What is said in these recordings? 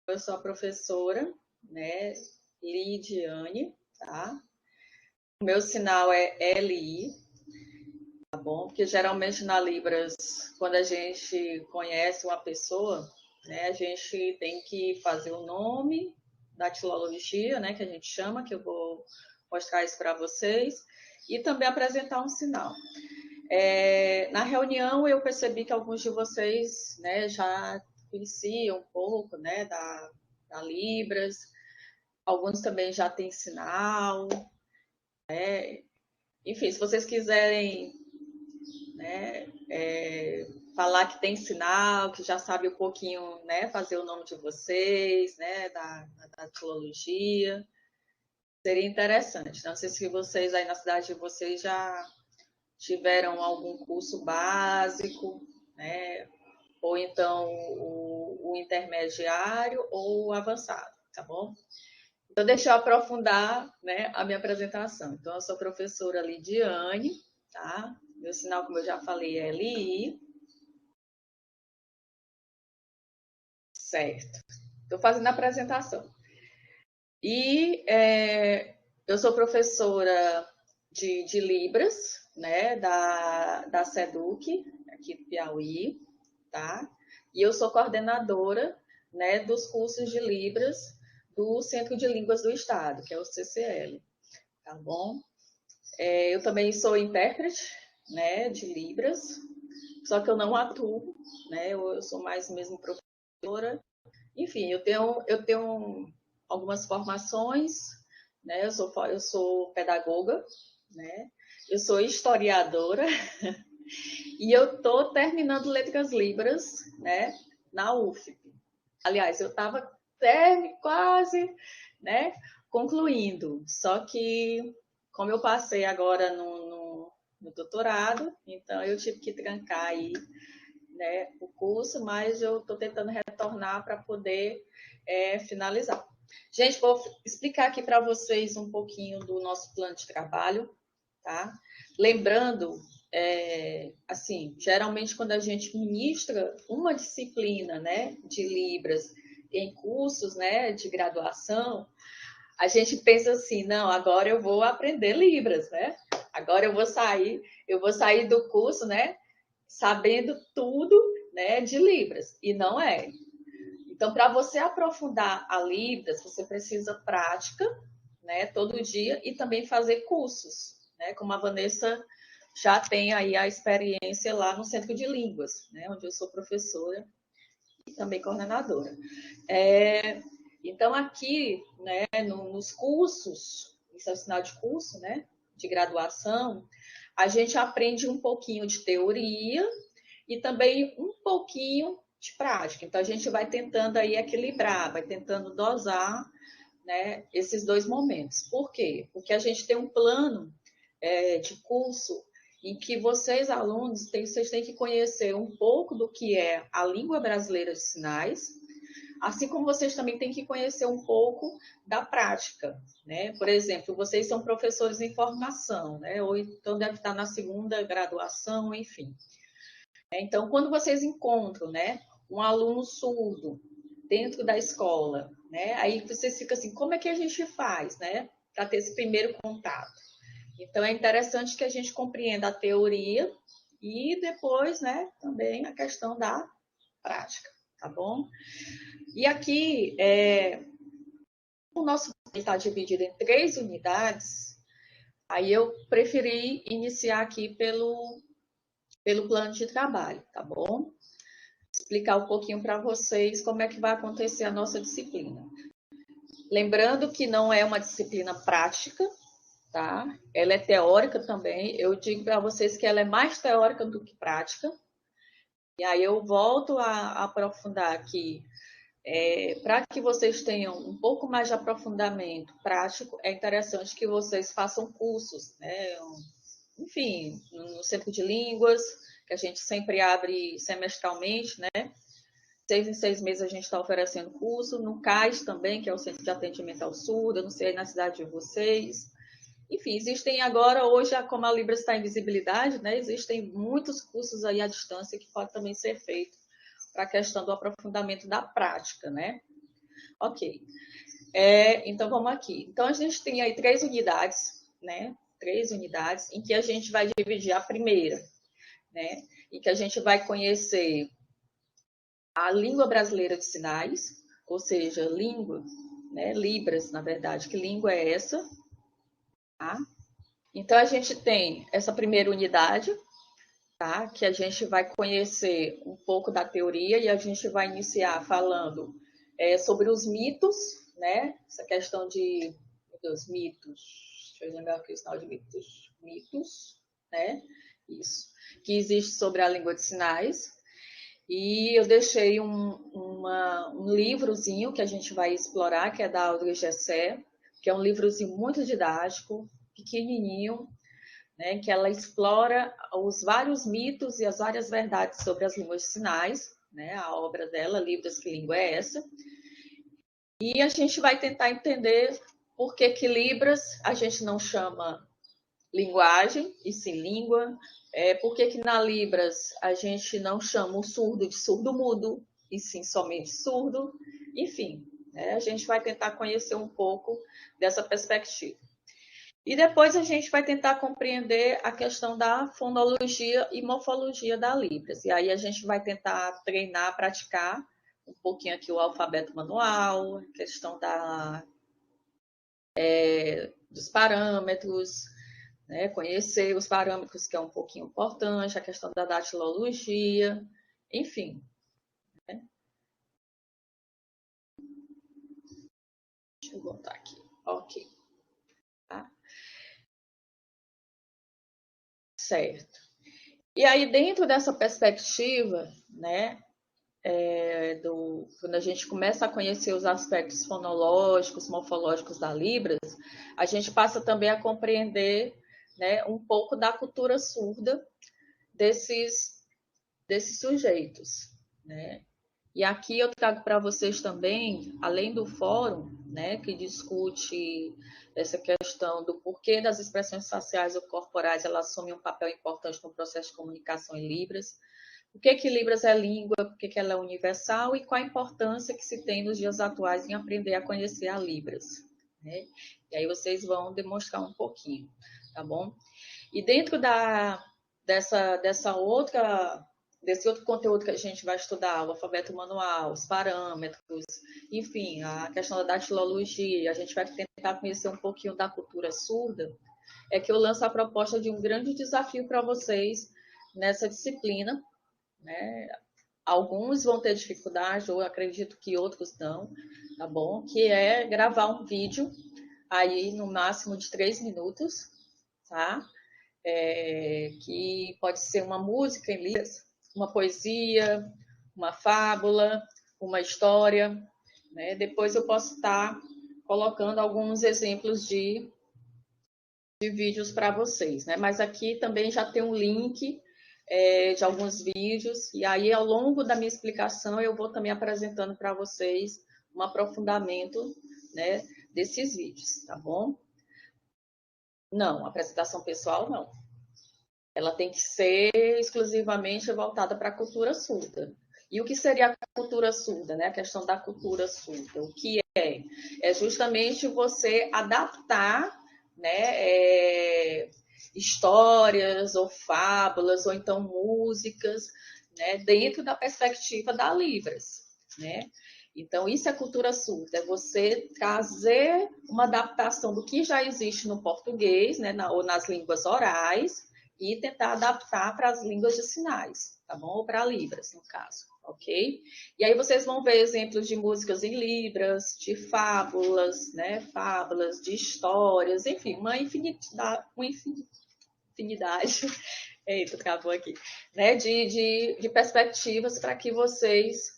Eu sou a professora, né, Lidiane, tá? O meu sinal é LI, tá bom? Porque geralmente na Libras, quando a gente conhece uma pessoa, né, a gente tem que fazer o nome da tilologia, né, que a gente chama, que eu vou mostrar isso para vocês, e também apresentar um sinal. Na reunião eu percebi que alguns de vocês, né, já conheciam um pouco, né, da Libras, alguns também já têm sinal, enfim, se vocês quiserem, né, falar que tem sinal, que já sabe um pouquinho, né, fazer o nome de vocês, né, da filologia, seria interessante. Não sei se vocês aí na cidade de vocês já tiveram algum curso básico, né, ou então o intermediário ou o avançado, tá bom? Então, deixa eu aprofundar, né, a minha apresentação. Então, eu sou a professora Lidiane, tá? Meu sinal, como eu já falei, é LI. Certo. Estou fazendo a apresentação. E eu sou professora de Libras, né, da SEDUC, aqui do Piauí, tá? E eu sou coordenadora, né, dos cursos de Libras do Centro de Línguas do Estado, que é o CCL, tá bom? Eu também sou intérprete, né, de Libras, só que eu não atuo, né, eu sou mais mesmo professora. Enfim, eu tenho algumas formações, né, eu sou pedagoga, né, eu sou historiadora e eu estou terminando Letras Libras, né, na UFP. Aliás, eu estava quase, né, concluindo, só que como eu passei agora no doutorado, então eu tive que trancar aí, né, o curso, mas eu estou tentando retornar para poder finalizar. Gente, vou explicar aqui para vocês um pouquinho do nosso plano de trabalho, tá? Lembrando, assim, geralmente quando a gente ministra uma disciplina, né, de Libras em cursos, né, de graduação, a gente pensa assim, não, agora eu vou aprender Libras, né? Agora eu vou sair do curso, né, sabendo tudo, né, de Libras. E não é. Então, para você aprofundar a Libras, você precisa prática, né, todo dia e também fazer cursos, né, como a Vanessa já tem aí a experiência lá no Centro de Línguas, né, onde eu sou professora e também coordenadora. Então, aqui, né, nos cursos, isso é o sinal de curso, né, de graduação, a gente aprende um pouquinho de teoria e também um pouquinho de prática. Então, a gente vai tentando aí equilibrar, vai tentando dosar, né, esses dois momentos. Por quê? Porque a gente tem um plano de curso em que vocês, alunos, vocês têm que conhecer um pouco do que é a língua brasileira de sinais, assim como vocês também têm que conhecer um pouco da prática, né? Por exemplo, vocês são professores em formação, né? Ou então deve estar na segunda graduação, enfim. Então, quando vocês encontram, né, um aluno surdo dentro da escola, né, aí vocês ficam assim, como é que a gente faz, né, para ter esse primeiro contato? Então, é interessante que a gente compreenda a teoria e depois, né, também a questão da prática, tá bom? E aqui, o nosso está dividido em 3 unidades, aí eu preferi iniciar aqui pelo plano de trabalho, tá bom? Explicar um pouquinho para vocês como é que vai acontecer a nossa disciplina. Lembrando que não é uma disciplina prática, tá? Ela é teórica também. Eu digo para vocês que ela é mais teórica do que prática. E aí eu volto a aprofundar aqui. Para que vocês tenham um pouco mais de aprofundamento prático, é interessante que vocês façam cursos, né? Enfim, no Centro de Línguas, que a gente sempre abre semestralmente, né? 6 em 6 meses a gente está oferecendo curso, no CAIS também, que é o Centro de Atendimento ao Surdo, eu não sei aí na cidade de vocês. Enfim, existem agora, hoje, como a Libras está em visibilidade, né, existem muitos cursos aí à distância que pode também ser feito para a questão do aprofundamento da prática, né? Ok. Então, vamos aqui. Então, a gente tem aí 3 unidades, né? 3 unidades em que a gente vai dividir a primeira, né? Em que a gente vai conhecer a língua brasileira de sinais, ou seja, língua, né? Libras, na verdade. Que língua é essa? Tá? Então, a gente tem essa primeira unidade, tá? Que a gente vai conhecer um pouco da teoria e a gente vai iniciar falando sobre os mitos, né? Essa questão de dos mitos, deixa eu lembrar aqui o sinal de mitos, né? Isso, que existe sobre a língua de sinais. E eu deixei um livrozinho que a gente vai explorar, que é da Audrey Gessé, que é um livrozinho muito didático, pequenininho, né, que ela explora os vários mitos e as várias verdades sobre as línguas de sinais, né, a obra dela, Libras, que língua é essa? E a gente vai tentar entender por que Libras a gente não chama linguagem, e sim língua, por que na Libras a gente não chama o surdo de surdo-mudo, e sim somente surdo, enfim, né, a gente vai tentar conhecer um pouco dessa perspectiva. E depois a gente vai tentar compreender a questão da fonologia e morfologia da Libras. E aí a gente vai tentar treinar, praticar um pouquinho aqui o alfabeto manual, a questão dos parâmetros, né? Conhecer os parâmetros, que é um pouquinho importante, a questão da datilologia, enfim. Né? Deixa eu botar aqui. Ok. Tá? Certo. E aí, dentro dessa perspectiva, né, quando a gente começa a conhecer os aspectos fonológicos, morfológicos da Libras, a gente passa também a compreender, né, um pouco da cultura surda desses sujeitos, né? E aqui eu trago para vocês também, além do fórum, né, que discute essa questão do porquê das expressões faciais ou corporais elas assumem um papel importante no processo de comunicação em Libras, o que Libras é língua, por que ela é universal e qual a importância que se tem nos dias atuais em aprender a conhecer a Libras. Né? E aí vocês vão demonstrar um pouquinho, tá bom? E dentro desse outro conteúdo que a gente vai estudar, o alfabeto manual, os parâmetros, enfim, a questão da datilologia, a gente vai tentar conhecer um pouquinho da cultura surda, é que eu lanço a proposta de um grande desafio para vocês nessa disciplina, né? Alguns vão ter dificuldade, ou acredito que outros não, tá bom? Que é gravar um vídeo aí no máximo de 3 minutos, tá? Que pode ser uma música em Libras, uma poesia, uma fábula, uma história, né? Depois eu posso estar colocando alguns exemplos de vídeos para vocês, né? Mas aqui também já tem um link de alguns vídeos, e aí ao longo da minha explicação eu vou também apresentando para vocês um aprofundamento, né, desses vídeos, tá bom? Não, apresentação pessoal não. Ela tem que ser exclusivamente voltada para a cultura surda. E o que seria a cultura surda, né? A questão da cultura surda. O que é? É justamente você adaptar, né, histórias ou fábulas ou então músicas, né, dentro da perspectiva da Libras, né? Então, isso é cultura surda, é você trazer uma adaptação do que já existe no português, né, ou nas línguas orais, e tentar adaptar para as línguas de sinais, tá bom? Ou para Libras, no caso, ok? E aí vocês vão ver exemplos de músicas em Libras, de fábulas, né? Fábulas, de histórias, enfim, uma infinidade, eita, acabou aqui, né? De perspectivas para que vocês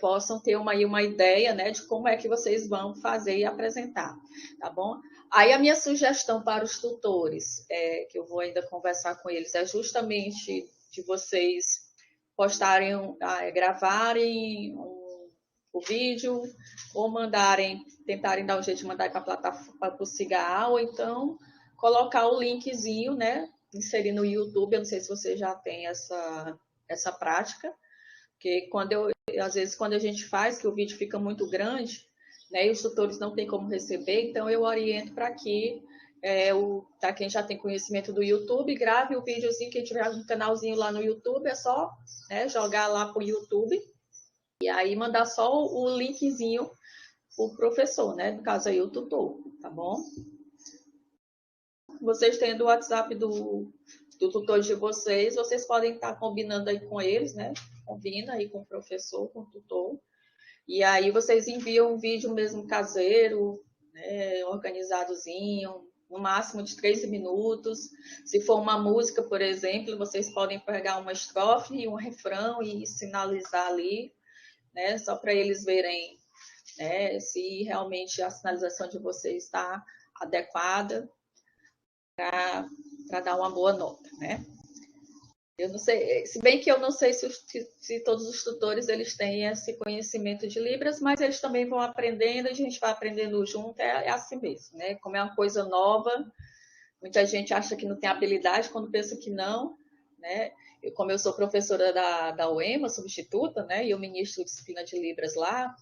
possam ter uma ideia, né, de como é que vocês vão fazer e apresentar, tá bom? Aí a minha sugestão para os tutores, que eu vou ainda conversar com eles, é justamente de vocês postarem, gravarem o vídeo, ou tentarem dar um jeito de mandar para a plataforma, para o Cigal, ou então colocar o linkzinho, né, inserir no YouTube, eu não sei se você já tem essa prática, Porque às vezes, quando a gente faz, que o vídeo fica muito grande, né, e os tutores não têm como receber, então eu oriento para que para quem já tem conhecimento do YouTube, grave o videozinho, quem tiver um canalzinho lá no YouTube, é só, né, jogar lá para o YouTube e aí mandar só o linkzinho o professor, né, no caso aí o tutor, tá bom? Vocês tendo o WhatsApp do tutor de vocês, vocês podem estar combinando aí com eles, né? Combina aí com o professor, com o tutor. E aí vocês enviam um vídeo mesmo caseiro, né, organizadozinho, no máximo de 13 minutos. Se for uma música, por exemplo, vocês podem pegar uma estrofe e um refrão e sinalizar ali, né, só para eles verem, né, se realmente a sinalização de vocês está adequada para dar uma boa nota, né? Eu não sei, se bem que eu não sei se todos os tutores eles têm esse conhecimento de Libras, mas eles também vão aprendendo, a gente vai aprendendo junto, é assim mesmo, né? Como é uma coisa nova, muita gente acha que não tem habilidade quando pensa que não, né? Como eu sou professora da UEMA, substituta, né? E eu ministro disciplina de Libras lá,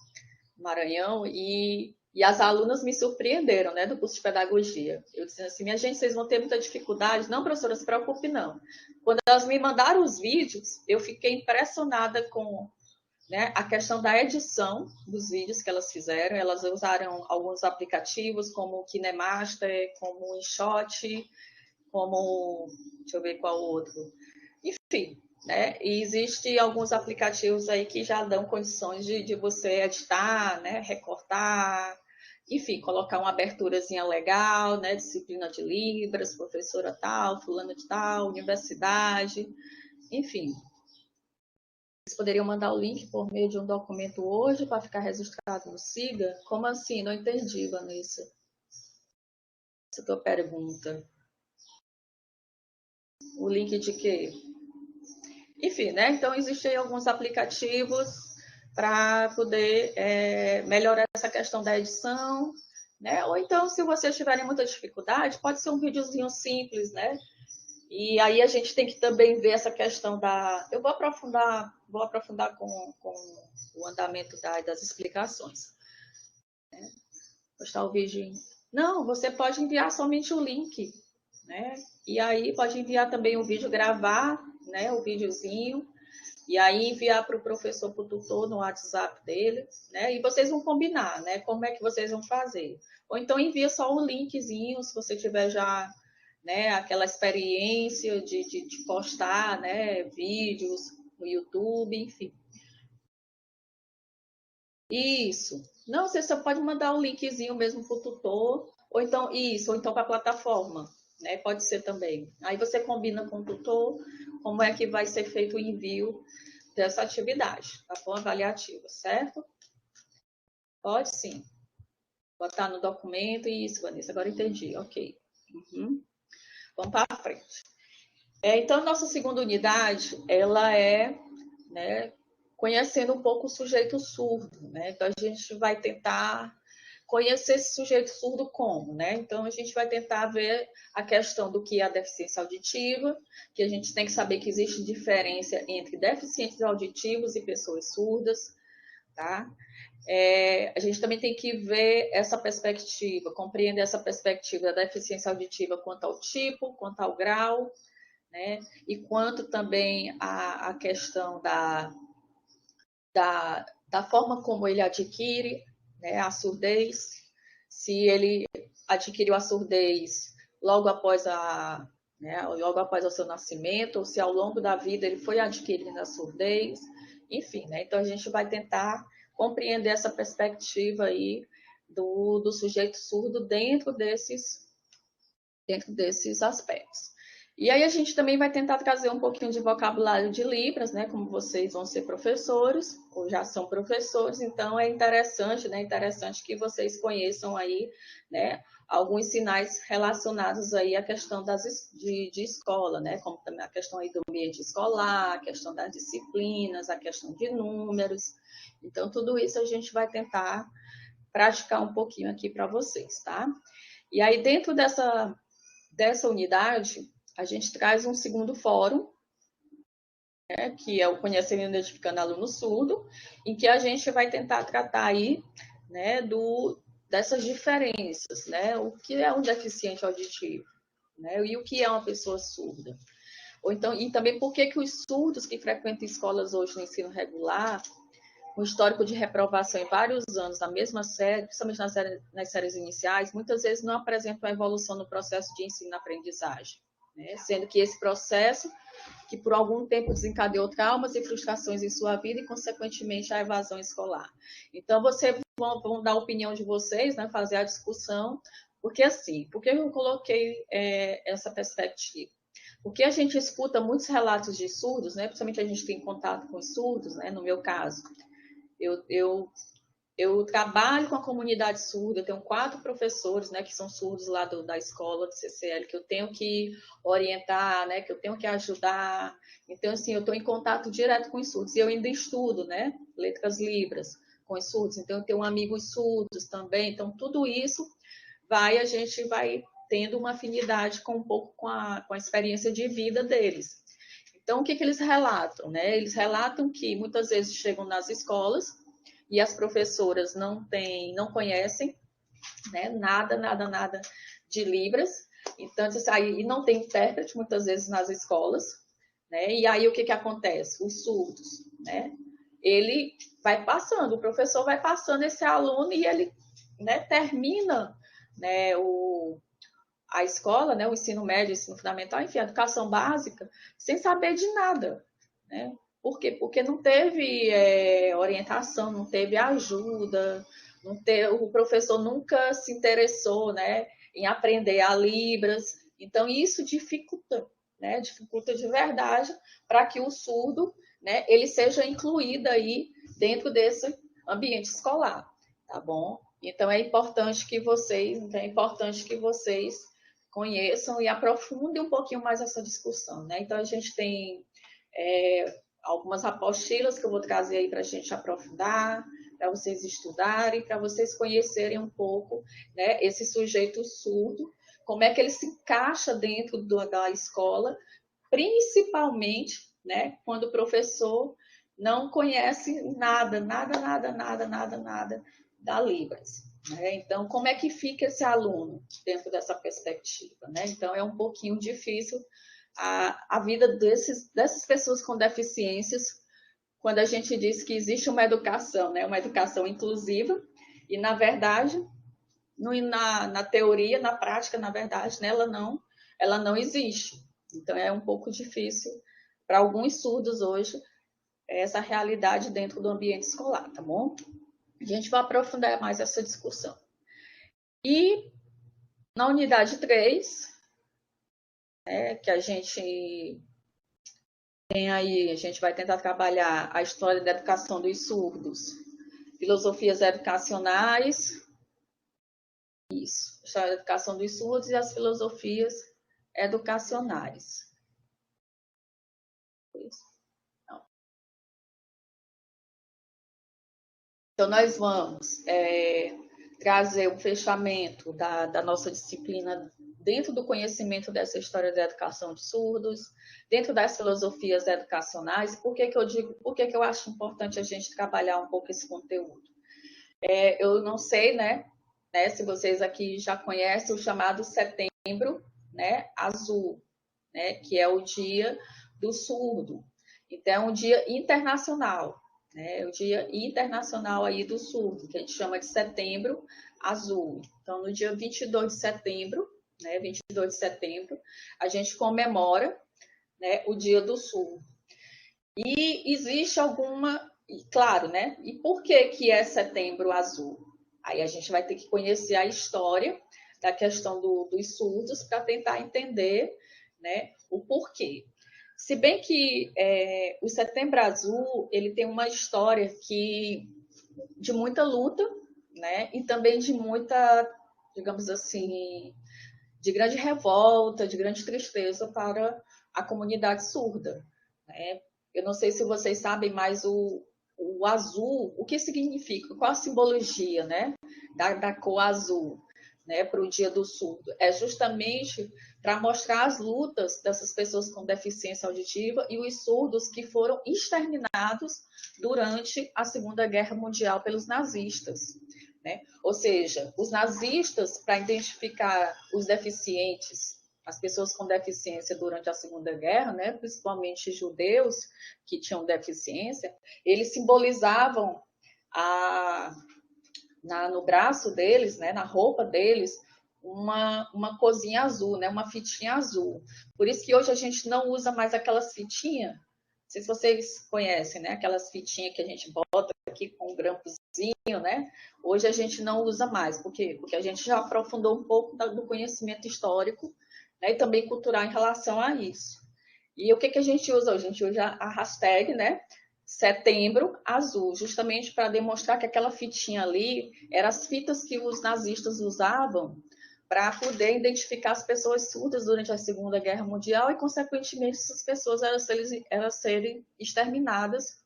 no Maranhão, e as alunas me surpreenderam, né, do curso de pedagogia. Eu disse assim, minha gente, vocês vão ter muita dificuldade. Não, professora, não se preocupe, não. Quando elas me mandaram os vídeos, eu fiquei impressionada com, né, a questão da edição dos vídeos que elas fizeram. Elas usaram alguns aplicativos, como o KineMaster, como o InShot, como, deixa eu ver qual outro. Enfim, né? E existem alguns aplicativos aí que já dão condições de você editar, né? Recortar, enfim, colocar uma aberturazinha legal, né? Disciplina de Libras, professora tal, fulana de tal, universidade, enfim. Vocês poderiam mandar o link por meio de um documento hoje para ficar registrado no SIGA? Como assim? Não entendi, Vanessa. Essa é a tua pergunta. O link de quê? Enfim, né? Então, existem alguns aplicativos para poder melhorar essa questão da edição, né? Ou então, se vocês tiverem muita dificuldade, pode ser um videozinho simples, né? E aí a gente tem que também ver essa questão da... Eu vou aprofundar com o andamento das explicações. Né? Postar o vídeo. Não, você pode enviar somente o link, né? E aí pode enviar também o vídeo, gravar, né? O videozinho. E aí enviar para o professor, para o tutor no WhatsApp dele, né? E vocês vão combinar, né? Como é que vocês vão fazer. Ou então envia só o linkzinho, se você tiver já, né, aquela experiência de postar, né, vídeos no YouTube, enfim. Isso. Não, você só pode mandar o linkzinho mesmo para o tutor, ou então para a plataforma, né? Pode ser também. Aí você combina com o tutor como é que vai ser feito o envio dessa atividade, tá bom? Avaliativa, certo? Pode sim. Botar no documento, isso, Vanessa, agora entendi, ok. Uhum. Vamos para frente. Então, nossa segunda unidade, ela é, né, conhecendo um pouco o sujeito surdo, né? Então, a gente vai tentar conhecer esse sujeito surdo como, né? Então, a gente vai tentar ver a questão do que é a deficiência auditiva, que a gente tem que saber que existe diferença entre deficientes auditivos e pessoas surdas, tá? A gente também tem que ver essa perspectiva, compreender essa perspectiva da deficiência auditiva quanto ao tipo, quanto ao grau, né? E quanto também a questão da forma como ele adquire, né, a surdez, se ele adquiriu a surdez logo após logo após o seu nascimento, ou se ao longo da vida ele foi adquirindo a surdez, enfim, né? Então a gente vai tentar compreender essa perspectiva aí do sujeito surdo dentro desses aspectos. E aí a gente também vai tentar trazer um pouquinho de vocabulário de Libras, né? Como vocês vão ser professores, ou já são professores, então é interessante, né? Interessante que vocês conheçam aí, né? Alguns sinais relacionados aí à questão de escola, né? Como também a questão aí do ambiente escolar, a questão das disciplinas, a questão de números. Então, tudo isso a gente vai tentar praticar um pouquinho aqui para vocês, tá? E aí, dentro dessa unidade, a gente traz um segundo fórum, né, que é o Conhecendo e Identificando Aluno Surdo, em que a gente vai tentar tratar aí, né, dessas diferenças, né, o que é um deficiente auditivo, né, e o que é uma pessoa surda. Ou então, e também por que os surdos que frequentam escolas hoje no ensino regular, com histórico de reprovação em vários anos na mesma série, principalmente nas séries iniciais, muitas vezes não apresentam a evolução no processo de ensino-aprendizagem, né? Sendo que esse processo, que por algum tempo desencadeou traumas e frustrações em sua vida e, consequentemente, a evasão escolar. Então, vocês vão dar a opinião de vocês, né, fazer a discussão, porque assim, por que eu coloquei essa perspectiva? Porque a gente escuta muitos relatos de surdos, né, principalmente a gente tem contato com os surdos, né, no meu caso, eu trabalho com a comunidade surda, eu tenho 4 professores, né, que são surdos lá da escola do CCL, que eu tenho que orientar, né, que eu tenho que ajudar. Então, assim, eu estou em contato direto com os surdos. E eu ainda estudo, né, letras libras com os surdos. Então, eu tenho amigos surdos também. Então, tudo isso a gente vai tendo uma afinidade com um pouco com a experiência de vida deles. Então, o que eles relatam, né? Eles relatam que muitas vezes chegam nas escolas e as professoras não conhecem, né, nada de Libras, então aí não tem intérprete muitas vezes nas escolas, né? E aí o que acontece? Os surdos, né? Ele vai passando, o professor vai passando esse aluno e ele, né, termina, né, a escola, né, o ensino médio, o ensino fundamental, enfim, a educação básica, sem saber de nada, né? Por quê? Porque não teve orientação, não teve ajuda, o professor nunca se interessou, né, em aprender a Libras. Então, isso dificulta, né, dificulta de verdade para que o surdo, né, ele seja incluído aí dentro desse ambiente escolar, tá bom? Então, é importante que vocês conheçam e aprofundem um pouquinho mais essa discussão, né? Então, a gente tem algumas apostilas que eu vou trazer aí para a gente aprofundar, para vocês estudarem, para vocês conhecerem um pouco, né, esse sujeito surdo, como é que ele se encaixa dentro da escola, principalmente, né, quando o professor não conhece nada da Libras, né? Então, como é que fica esse aluno dentro dessa perspectiva, né? Então, é um pouquinho difícil a vida dessas pessoas com deficiências, quando a gente diz que existe uma educação, né? Uma educação inclusiva, e, na verdade, na teoria, na prática, na verdade, né, ela não existe. Então, é um pouco difícil para alguns surdos hoje essa realidade dentro do ambiente escolar, tá bom? A gente vai aprofundar mais essa discussão. E na unidade 3, né, que a gente tem aí, a gente vai tentar trabalhar a história da educação dos surdos, filosofias educacionais, isso, a história da educação dos surdos e as filosofias educacionais. Isso. Então, nós vamos trazer um fechamento da nossa disciplina dentro do conhecimento dessa história da educação de surdos, dentro das filosofias educacionais. Por que eu acho importante a gente trabalhar um pouco esse conteúdo? Eu não sei, né, se vocês aqui já conhecem o chamado Setembro, né, Azul, né, que é o Dia do Surdo. Então, é um dia internacional, né, o Dia Internacional aí do Surdo, que a gente chama de Setembro Azul. Então, no dia 22 de setembro, né, 22 de setembro, a gente comemora, né, o Dia do Surdo. E existe claro, né? E por que é Setembro Azul? Aí a gente vai ter que conhecer a história da questão dos surdos para tentar entender, né, o porquê. Se bem que o Setembro Azul ele tem uma história de muita luta, né, e também de muita, digamos assim, de grande revolta, de grande tristeza para a comunidade surda, né? Eu não sei se vocês sabem, mas o azul, o que significa? Qual a simbologia, né, da cor azul? né, para o Dia do Surdo, é justamente para mostrar as lutas dessas pessoas com deficiência auditiva e os surdos que foram exterminados durante a Segunda Guerra Mundial pelos nazistas, né? Ou seja, os nazistas, para identificar os deficientes, as pessoas com deficiência durante a Segunda Guerra, né, principalmente judeus que tinham deficiência, eles simbolizavam no braço deles, né, na roupa deles, uma cozinha azul, né, uma fitinha azul. Por isso que hoje a gente não usa mais aquelas fitinhas, não sei se vocês conhecem, né, aquelas fitinhas que a gente bota aqui com um grampozinho, né? Hoje a gente não usa mais. Por quê? Porque a gente já aprofundou um pouco do conhecimento histórico, né, e também cultural em relação a isso. E o que a gente usa hoje? A gente usa a hashtag, né? Setembro Azul, justamente para demonstrar que aquela fitinha ali eram as fitas que os nazistas usavam para poder identificar as pessoas surdas durante a Segunda Guerra Mundial e, consequentemente, essas pessoas eram serem exterminadas,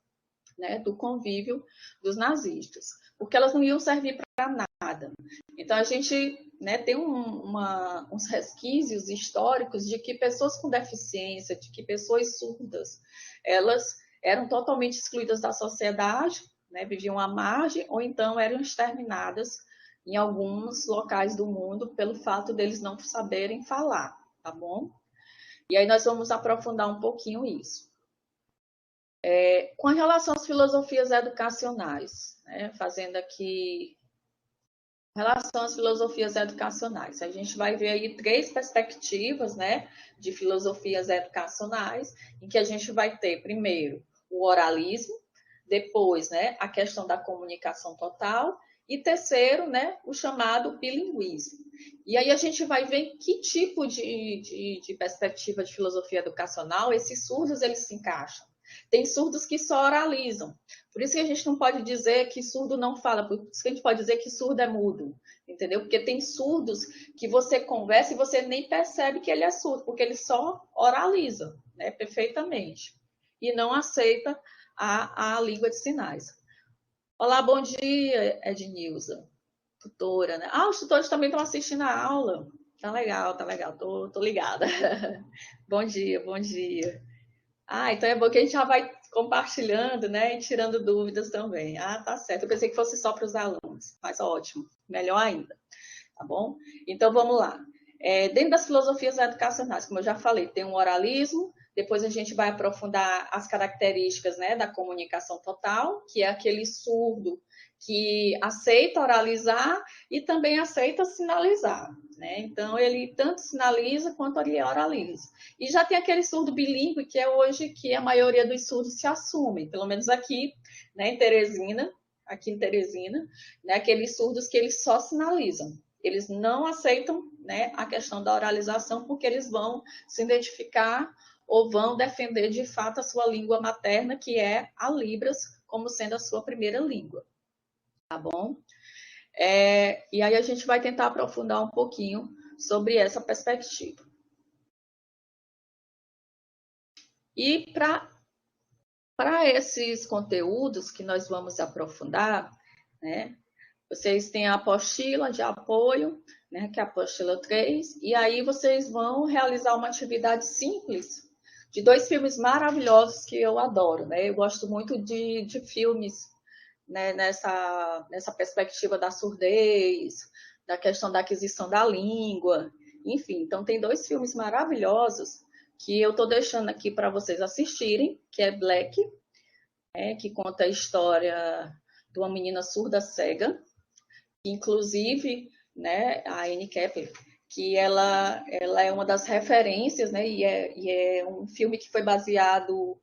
né, do convívio dos nazistas, porque elas não iam servir para nada. Então, a gente, né, tem uns resquícios históricos de que pessoas com deficiência, de que pessoas surdas, elas eram totalmente excluídas da sociedade, né, viviam à margem, ou então eram exterminadas em alguns locais do mundo pelo fato deles não saberem falar, tá bom? E aí nós vamos aprofundar um pouquinho isso. Com relação às filosofias educacionais, né, fazendo aqui em relação às filosofias educacionais, a gente vai ver aí 3 perspectivas, né, de filosofias educacionais, em que a gente vai ter, primeiro, o oralismo, depois, né, a questão da comunicação total, e terceiro, né, o chamado bilinguismo. E aí a gente vai ver que tipo de perspectiva de filosofia educacional esses surdos eles se encaixam. Tem surdos que só oralizam. Por isso que a gente não pode dizer que surdo não fala, por isso que a gente pode dizer que surdo é mudo, entendeu? Porque tem surdos que você conversa e você nem percebe que ele é surdo, porque ele só oraliza, né, perfeitamente. E não aceita a língua de sinais. Olá, bom dia, Ednilza, tutora, né? Ah, os tutores também estão assistindo a aula. Tá legal, tô ligada. Bom dia, bom dia. Ah, então é bom que a gente já vai compartilhando, né, e tirando dúvidas também. Ah, tá certo. Eu pensei que fosse só para os alunos, mas ótimo, melhor ainda, tá bom? Então vamos lá. Dentro das filosofias educacionais, como eu já falei, tem o oralismo, depois a gente vai aprofundar as características, né, da comunicação total, que é aquele surdo que aceita oralizar e também aceita sinalizar, né? Então, ele tanto sinaliza quanto ele oraliza. E já tem aquele surdo bilíngue, que é hoje que a maioria dos surdos se assumem, pelo menos aqui, né, em Teresina, né, aqueles surdos que eles só sinalizam. Eles não aceitam, né, a questão da oralização, porque eles vão se identificar ou vão defender de fato a sua língua materna, que é a Libras, como sendo a sua primeira língua. Tá bom? E aí a gente vai tentar aprofundar um pouquinho sobre essa perspectiva. E para esses conteúdos que nós vamos aprofundar, né, vocês têm a apostila de apoio, né, que é a apostila 3, e aí vocês vão realizar uma atividade simples de 2 filmes maravilhosos que eu adoro, né? Eu gosto muito de filmes, né, nessa perspectiva da surdez, da questão da aquisição da língua, enfim. Então, tem 2 filmes maravilhosos que eu estou deixando aqui para vocês assistirem, que é Black, que conta a história de uma menina surda cega, inclusive, né, a Annie Kepler, que ela é uma das referências, né, e é um filme que foi baseado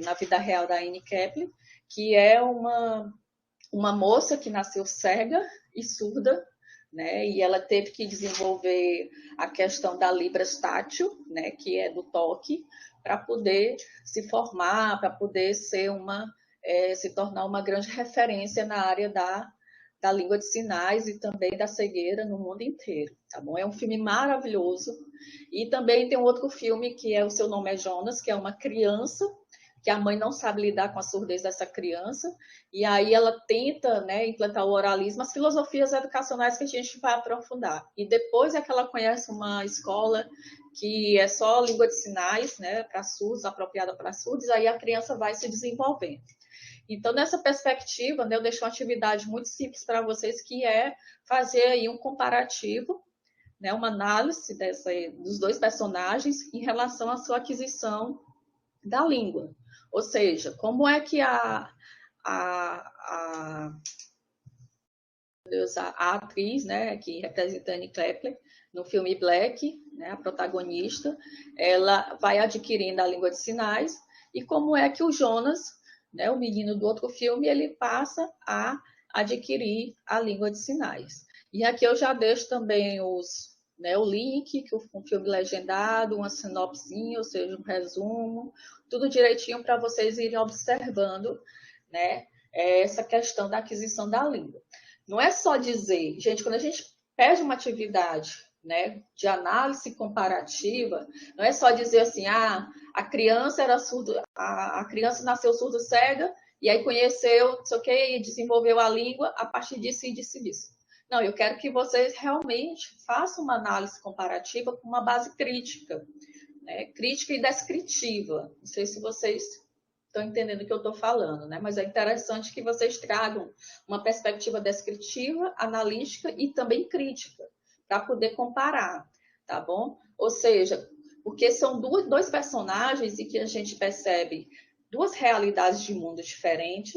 na vida real da Annie Kepler, que é uma moça que nasceu cega e surda, né, e ela teve que desenvolver a questão da Libras tátil, né, que é do toque, para poder se formar, para poder se tornar uma grande referência na área da língua de sinais e também da cegueira no mundo inteiro, tá bom? É um filme maravilhoso. E também tem um outro filme que é O Seu Nome é Jonas, que é uma criança que a mãe não sabe lidar com a surdez dessa criança, e aí ela tenta, né, implantar o oralismo, as filosofias educacionais que a gente vai aprofundar. E depois é que ela conhece uma escola que é só língua de sinais, né, para surdos, apropriada para surdos, aí a criança vai se desenvolvendo. Então, nessa perspectiva, né, eu deixo uma atividade muito simples para vocês, que é fazer aí um comparativo, né, uma análise dos dois personagens em relação à sua aquisição da língua. Ou seja, como é que a atriz, né, que representa Annie Kepler, no filme Black, né, a protagonista, ela vai adquirindo a língua de sinais, e como é que o Jonas, né, o menino do outro filme, ele passa a adquirir a língua de sinais. E aqui eu já deixo também né, o link, um filme legendado, uma sinopsinha, ou seja, um resumo, tudo direitinho para vocês irem observando, né, essa questão da aquisição da língua. Não é só dizer, gente, quando a gente pede uma atividade, né, de análise comparativa, não é só dizer assim, a criança era surdo, a criança nasceu surdo-cega e aí conheceu, não sei o quê, e desenvolveu a língua a partir disso e disso. Não, eu quero que vocês realmente façam uma análise comparativa com uma base crítica, né, crítica e descritiva. Não sei se vocês estão entendendo o que eu estou falando, né? Mas é interessante que vocês tragam uma perspectiva descritiva, analítica e também crítica, para poder comparar, tá bom? Ou seja, porque são dois personagens em que a gente percebe duas realidades de mundo diferentes,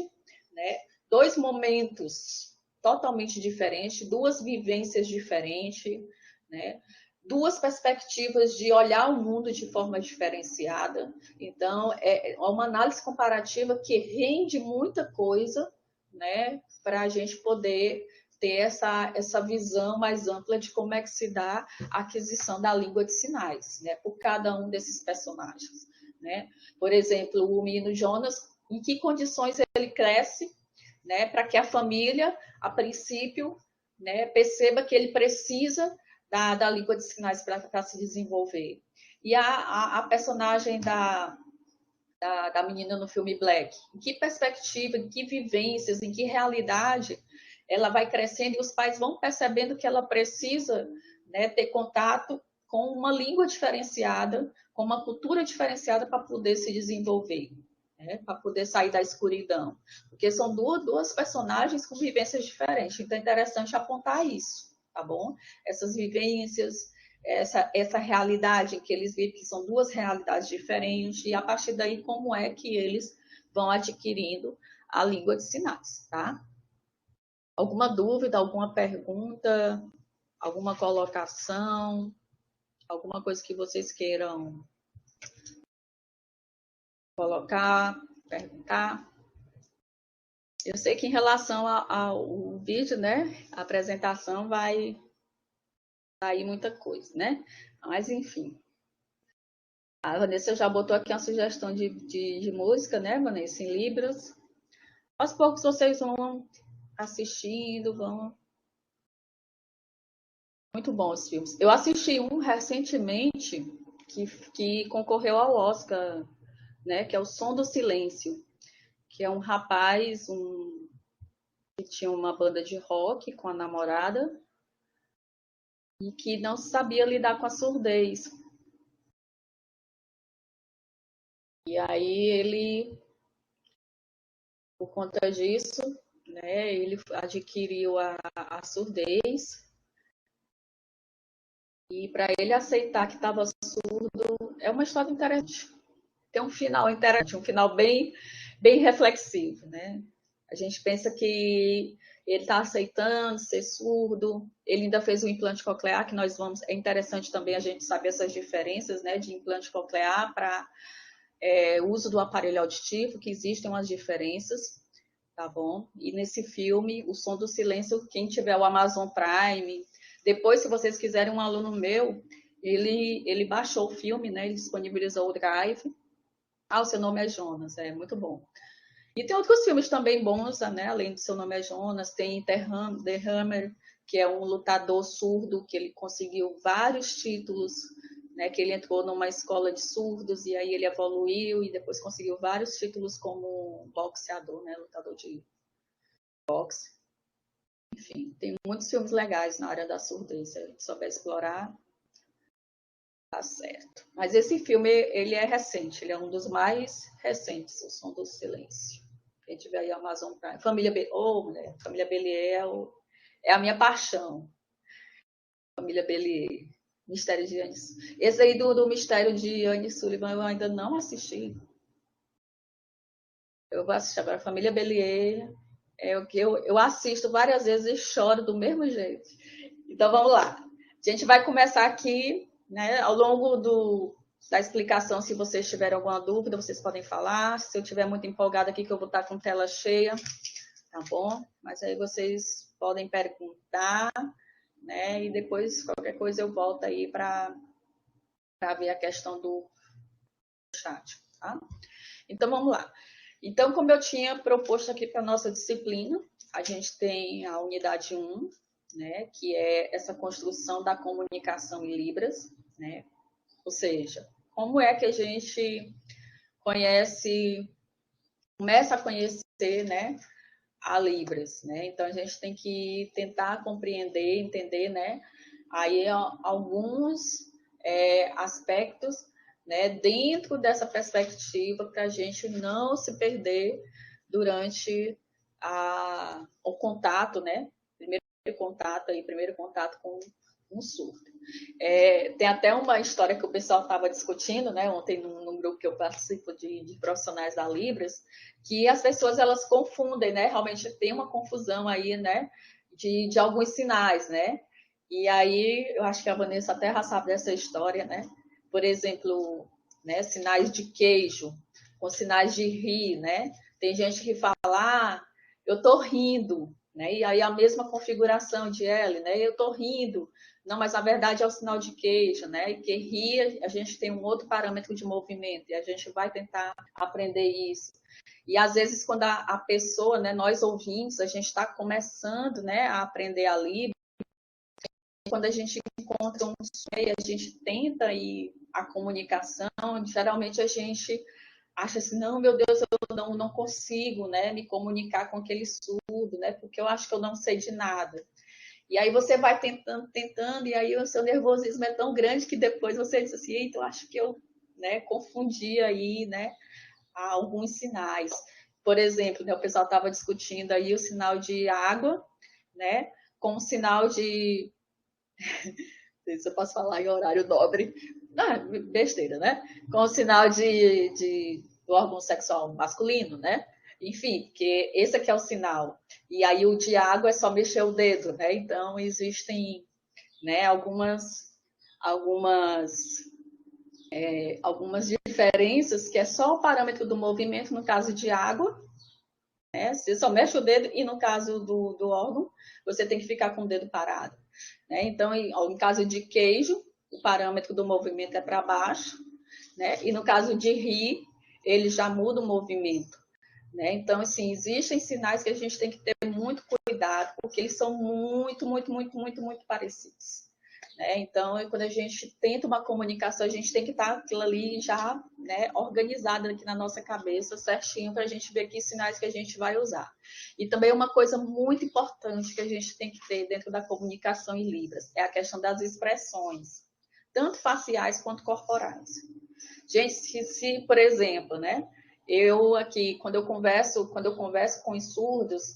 né? Dois momentos totalmente diferentes, duas vivências diferentes, né? Duas perspectivas de olhar o mundo de forma diferenciada. Então, é uma análise comparativa que rende muita coisa, né, para a gente poder ter essa visão mais ampla de como é que se dá a aquisição da língua de sinais, né, por cada um desses personagens, né? Por exemplo, o menino Jonas, em que condições ele cresce, né, para que a família, a princípio, né, perceba que ele precisa da língua de sinais para se desenvolver. E a personagem da menina no filme Black, em que perspectiva, em que vivências, em que realidade ela vai crescendo e os pais vão percebendo que ela precisa, né, ter contato com uma língua diferenciada, com uma cultura diferenciada para poder se desenvolver, né, para poder sair da escuridão. Porque são duas personagens com vivências diferentes, então é interessante apontar isso. Tá bom? Essas vivências, essa realidade que eles vivem, que são duas realidades diferentes, e a partir daí como é que eles vão adquirindo a língua de sinais, tá? Alguma dúvida, alguma pergunta, alguma colocação, alguma coisa que vocês queiram colocar, perguntar? Eu sei que em relação ao vídeo, né, a apresentação vai sair muita coisa, né? Mas, enfim. A Vanessa já botou aqui uma sugestão de música, né, Vanessa, em Libras. Aos poucos vocês vão assistindo, vão... Muito bons os filmes. Eu assisti um recentemente que concorreu ao Oscar, né, que é O Som do Silêncio, que é um rapaz que tinha uma banda de rock com a namorada e que não sabia lidar com a surdez. E aí ele, por conta disso, né, ele adquiriu a surdez, e para ele aceitar que estava surdo, é uma história interessante. Tem um final interessante, um final bem reflexivo, né? A gente pensa que ele está aceitando ser surdo, ele ainda fez o implante coclear, que nós vamos... É interessante também a gente saber essas diferenças, né, de implante coclear para uso do aparelho auditivo, que existem umas diferenças, tá bom? E nesse filme, O Som do Silêncio, quem tiver o Amazon Prime, depois, se vocês quiserem, um aluno meu, ele baixou o filme, né? Ele disponibilizou o Drive. O Seu Nome é Jonas, é muito bom. E tem outros filmes também bons, né? Além do Seu Nome é Jonas, tem The Hammer, que é um lutador surdo, que ele conseguiu vários títulos, né, que ele entrou numa escola de surdos e aí ele evoluiu e depois conseguiu vários títulos como boxeador, né, lutador de boxe. Enfim, tem muitos filmes legais na área da surdez, se a gente souber explorar, tá certo. Mas esse filme, ele é recente, ele é um dos mais recentes, O Som do Silêncio. A gente vê aí a Amazon Prime. Família Bélier é a minha paixão. Família Bélier. Mistério de Anne. Esse aí do Mistério de Anne Sullivan eu ainda não assisti. Eu vou assistir agora. Família Bélier é o que eu assisto várias vezes e choro do mesmo jeito. Então vamos lá. A gente vai começar aqui, né? Ao longo da explicação, se vocês tiverem alguma dúvida, vocês podem falar. Se eu estiver muito empolgada aqui, que eu vou estar com tela cheia, tá bom? Mas aí vocês podem perguntar, né? E depois, qualquer coisa, eu volto aí para ver a questão do chat, tá? Então, vamos lá. Então, como eu tinha proposto aqui para a nossa disciplina, a gente tem a unidade 1, né? Que é essa construção da comunicação em Libras, né? Ou seja, como é que a gente começa a conhecer, né, a Libras, né? Então a gente tem que tentar compreender, entender, né, aí alguns aspectos, né, dentro dessa perspectiva para a gente não se perder durante o contato, né? Primeiro contato com um surdo. Tem até uma história que o pessoal estava discutindo, né, ontem num grupo que eu participo de profissionais da Libras, que as pessoas elas confundem, né, realmente tem uma confusão aí, né, de alguns sinais, né, e aí eu acho que a Vanessa até já sabe dessa história, né, por exemplo, né, sinais de queijo com sinais de rir, né, tem gente que fala, eu tô rindo, né, e aí a mesma configuração de L, né, eu tô rindo, não, mas na verdade é o sinal de queijo, né? E que rir, a gente tem um outro parâmetro de movimento e a gente vai tentar aprender isso. E às vezes quando a pessoa, né, nós ouvintes, a gente está começando, né, a aprender a Libra, quando a gente encontra um sonho, a gente tenta ir a comunicação, geralmente a gente acha assim, não, meu Deus, eu não consigo, né, me comunicar com aquele surdo, né, porque eu acho que eu não sei de nada. E aí você vai tentando, e aí o seu nervosismo é tão grande que depois você diz assim, eita, eu acho que eu, né, confundi aí, né, alguns sinais. Por exemplo, né, o pessoal estava discutindo aí o sinal de água, né, com o sinal de... Não sei se eu posso falar em horário nobre. Não, besteira, né? Com o sinal do órgão sexual masculino, né? Enfim, porque esse aqui é o sinal. E aí o de água é só mexer o dedo, né? Então, existem, né, algumas diferenças que é só o parâmetro do movimento no caso de água, né? Você só mexe o dedo e no caso do órgão, você tem que ficar com o dedo parado. Né? Então, em caso de queijo, o parâmetro do movimento é para baixo, né? E no caso de rir, ele já muda o movimento. Né? Então, assim, existem sinais que a gente tem que ter muito cuidado, porque eles são muito, muito, muito, muito, muito parecidos. Né? Então, quando a gente tenta uma comunicação, a gente tem que estar aquilo ali já, né, organizado aqui na nossa cabeça, certinho, para a gente ver que sinais que a gente vai usar. E também uma coisa muito importante que a gente tem que ter dentro da comunicação em Libras é a questão das expressões, tanto faciais quanto corporais. Gente, se por exemplo, né, eu aqui, quando eu converso com os surdos,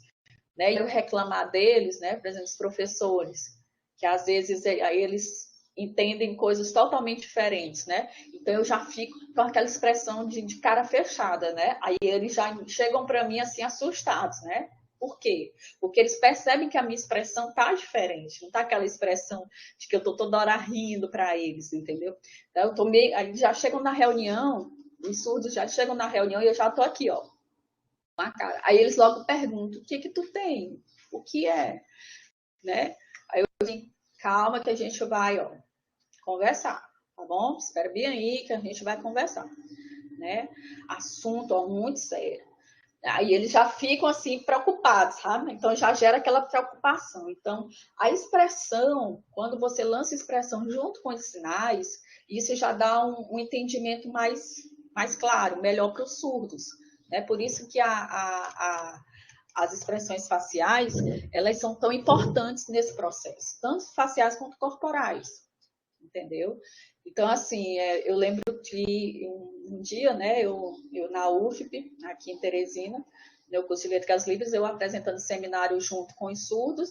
né, eu reclamar deles, né, por exemplo, os professores, que às vezes eles entendem coisas totalmente diferentes, né? Então eu já fico com aquela expressão de cara fechada, né? Aí eles já chegam para mim assim assustados, né? Por quê? Porque eles percebem que a minha expressão tá diferente, não tá aquela expressão de que eu tô toda hora rindo para eles, entendeu? Então eu tô meio, aí já chegam na reunião, os surdos já chegam na reunião e eu já tô aqui, ó, com a cara. Aí eles logo perguntam: "O que que tu tem? O que é?", né? Aí eu digo, calma que a gente vai, ó, conversar, tá bom? Espera bem aí que a gente vai conversar, né? Assunto, ó, muito sério. Aí eles já ficam assim preocupados, sabe? Então já gera aquela preocupação. Então, a expressão, quando você lança expressão junto com os sinais, isso já dá um entendimento mais claro, melhor para os surdos. Né? Por isso que as expressões faciais, elas são tão importantes nesse processo, tanto faciais quanto corporais, entendeu? Então, assim, eu lembro de um dia, né, eu na UFP, aqui em Teresina, no curso de Letras Livres, eu apresentando seminário junto com os surdos,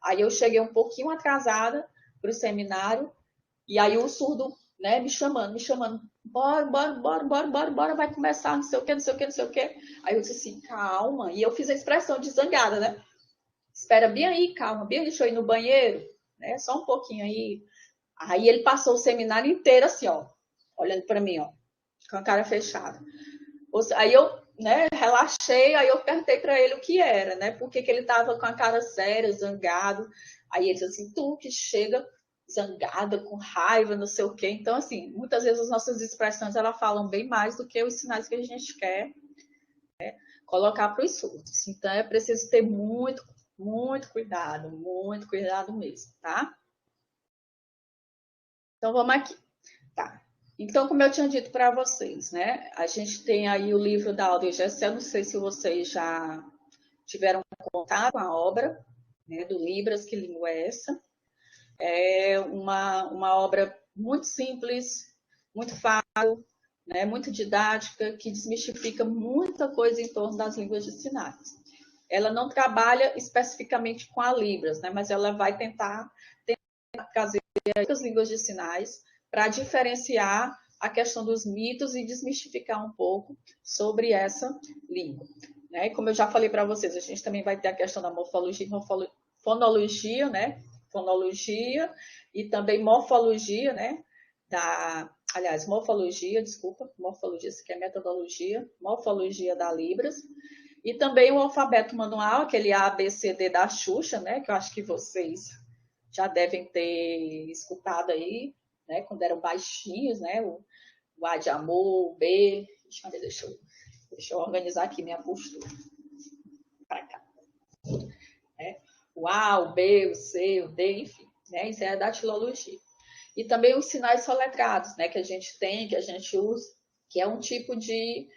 aí eu cheguei um pouquinho atrasada para o seminário, e aí o surdo, né, me chamando, bora, vai começar, não sei o quê. Aí eu disse assim, calma, e eu fiz a expressão de zangada, né? Espera bem aí, calma, bem, deixa eu ir no banheiro, né? Só um pouquinho aí. Aí ele passou o seminário inteiro assim, ó, olhando para mim, ó, com a cara fechada. Aí eu, né, relaxei, aí eu perguntei para ele o que era, né? Por que ele estava com a cara séria, zangado. Aí ele disse assim, tu que chega zangada, com raiva, não sei o quê. Então, assim, muitas vezes as nossas expressões, elas falam bem mais do que os sinais que a gente quer, né, colocar para os surdos. Então, é preciso ter muito cuidado mesmo, tá? Então, vamos aqui. Tá. Então, como eu tinha dito para vocês, né? A gente tem aí o livro da Aldo Gessé, não sei se vocês já tiveram contato com a obra, né, do Libras, que língua é essa? É uma obra muito simples, muito fácil, né, muito didática, que desmistifica muita coisa em torno das línguas de sinais. Ela não trabalha especificamente com a Libras, né, mas ela vai tentar trazer as línguas de sinais para diferenciar a questão dos mitos e desmistificar um pouco sobre essa língua. Né? Como eu já falei para vocês, a gente também vai ter a questão da morfologia, fonologia, né? Fonologia e também morfologia, né? Morfologia, isso aqui é metodologia, morfologia da Libras, e também o alfabeto manual, aquele A, B, C, D da Xuxa, né? Que eu acho que vocês já devem ter escutado aí, né? Quando eram baixinhos, né? O A de amor, o B. Deixa eu organizar aqui minha postura. Para cá. Né? O A, o B, o C, o D, enfim. Né? Isso é a datilologia. E também os sinais soletrados, né? Que a gente tem, que a gente usa, que é um tipo de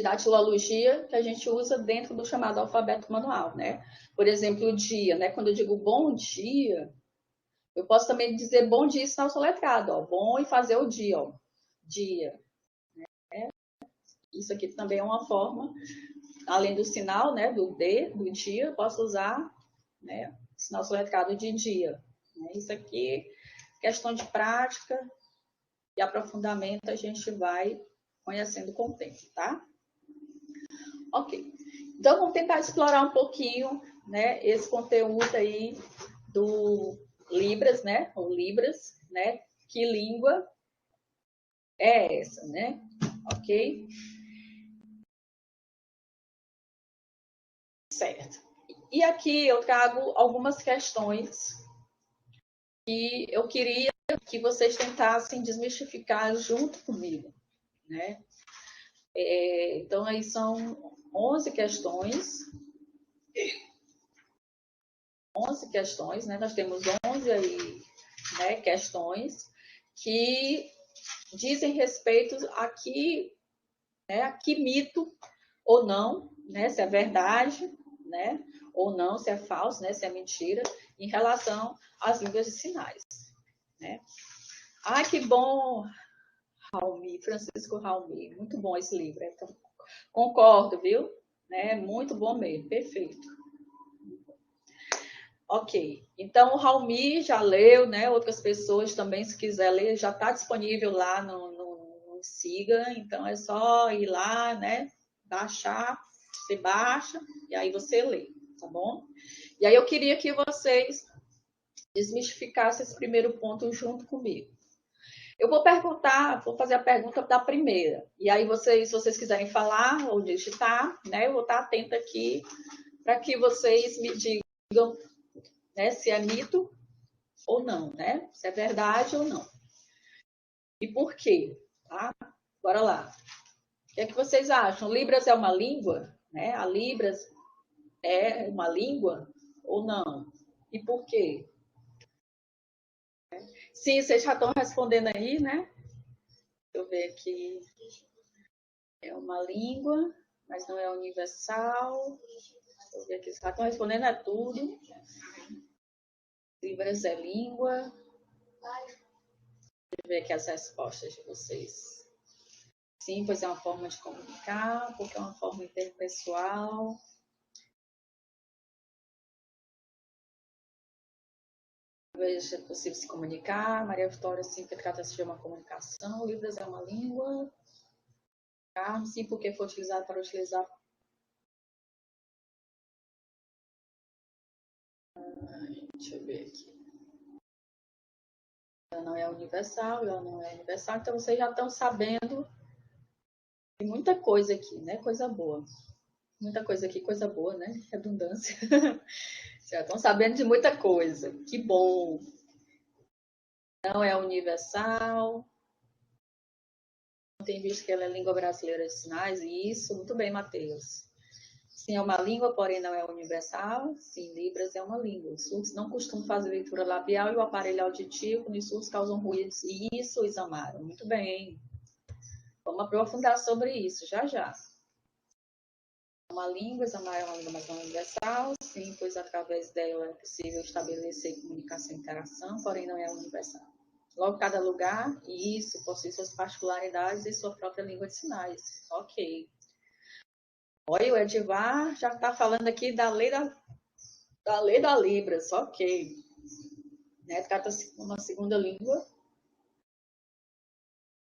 datilologia que a gente usa dentro do chamado alfabeto manual, né? Por exemplo, o dia, né? Quando eu digo bom dia, eu posso também dizer bom dia sinal soletrado, ó. Bom e fazer o dia, ó. Dia. Né? Isso aqui também é uma forma, além do sinal, né? Do D, do dia, eu posso usar, né? Sinal soletrado de dia. Né? Isso aqui, questão de prática e aprofundamento, a gente vai conhecendo com o tempo, tá? Ok. Então, vamos tentar explorar um pouquinho, né, esse conteúdo aí do Libras, né, ou Libras, né, que língua é essa, né, ok? Certo. E aqui eu trago algumas questões que eu queria que vocês tentassem desmistificar junto comigo, né? Então, aí são 11 questões. 11 questões, né? Nós temos 11 aí, né, questões que dizem respeito a que mito ou não, né, se é verdade, né, ou não, se é falso, né, se é mentira, em relação às línguas de sinais, né? Ah, que bom, Raulmi, Francisco Raulmi, muito bom esse livro, então, concordo, viu? Né, muito bom mesmo, perfeito. Ok, então o Raulmi já leu, né? Outras pessoas também, se quiser ler, já está disponível lá no Siga, então é só ir lá, né? Baixar, você baixa e aí você lê, tá bom? E aí eu queria que vocês desmistificassem esse primeiro ponto junto comigo. Eu vou fazer a pergunta da primeira, e aí vocês, se vocês quiserem falar ou digitar, né? Eu vou estar atenta aqui para que vocês me digam, né, se é mito ou não, né? Se é verdade ou não. E por quê? Tá? Bora lá. O que é que vocês acham? Libras é uma língua? Né? A Libras é uma língua ou não? E por quê? Sim, vocês já estão respondendo aí, né? Deixa eu ver aqui. É uma língua, mas não é universal. Deixa eu ver aqui. Vocês já estão respondendo a tudo. Libras é língua. Deixa eu ver aqui as respostas de vocês. Sim, pois é uma forma de comunicar, porque é uma forma interpessoal. Talvez é possível se comunicar. Maria Vitória, sim, porque trata-se de uma comunicação. Libras é uma língua. Carmo, sim, porque foi utilizado para utilizar. Deixa eu ver aqui. Ela não é universal, ela não é universal. Então, vocês já estão sabendo de muita coisa aqui, né? Coisa boa. Muita coisa aqui, coisa boa, né? Redundância. Já estão sabendo de muita coisa. Que bom. Não é universal. Não tem visto que ela é língua brasileira de sinais. Isso, muito bem, Matheus. Sim, é uma língua, porém não é universal. Sim, Libras é uma língua. Os surdos não costumam fazer leitura labial e o aparelho auditivo nos surdos causam ruídos. Isso, Isamara. Muito bem. Vamos aprofundar sobre isso já já. Uma língua, Isamara é uma língua mais não universal. Sim, pois através dela é possível estabelecer comunicação e interação, porém não é universal. Logo, cada lugar, isso, possui suas particularidades e sua própria língua de sinais. Ok. Olha, o Edivar já está falando aqui da lei da Libras. Ok. Né? Trata-se de uma segunda língua.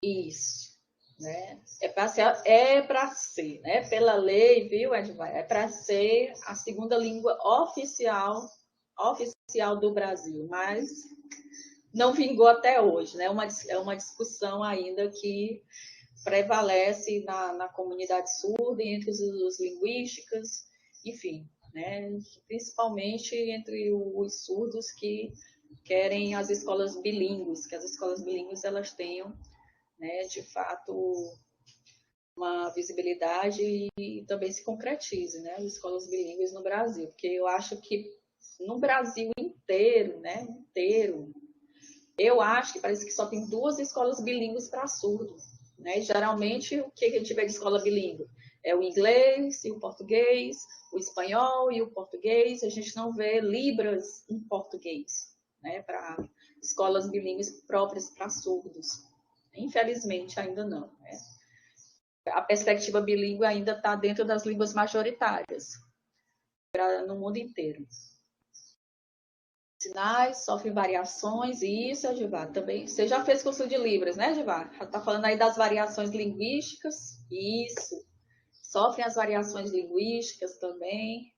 Isso. Né? É para ser, né? Pela lei, viu, Edivar? É para ser a segunda língua oficial do Brasil, mas não vingou até hoje, né? É uma discussão ainda que prevalece na comunidade surda e entre os linguísticas, enfim, né? Principalmente entre os surdos que querem as escolas bilíngues, que as escolas bilíngues elas tenham, né, de fato, uma visibilidade e também se concretize, né, as escolas bilíngues no Brasil, porque eu acho que no Brasil inteiro, né, inteiro, eu acho que parece que só tem 2 escolas bilíngues para surdo, né? Geralmente, o que a gente vê de escola bilíngue? É o inglês e o português, o espanhol e o português. A gente não vê Libras em português, né? Para escolas bilíngues próprias para surdos. Infelizmente, ainda não, né? A perspectiva bilíngue ainda está dentro das línguas majoritárias no mundo inteiro. Sinais sofrem variações, e isso, Edivar, também. Você já fez curso de Libras, né, Edivar? Já está falando aí das variações linguísticas. Isso. Sofrem as variações linguísticas também.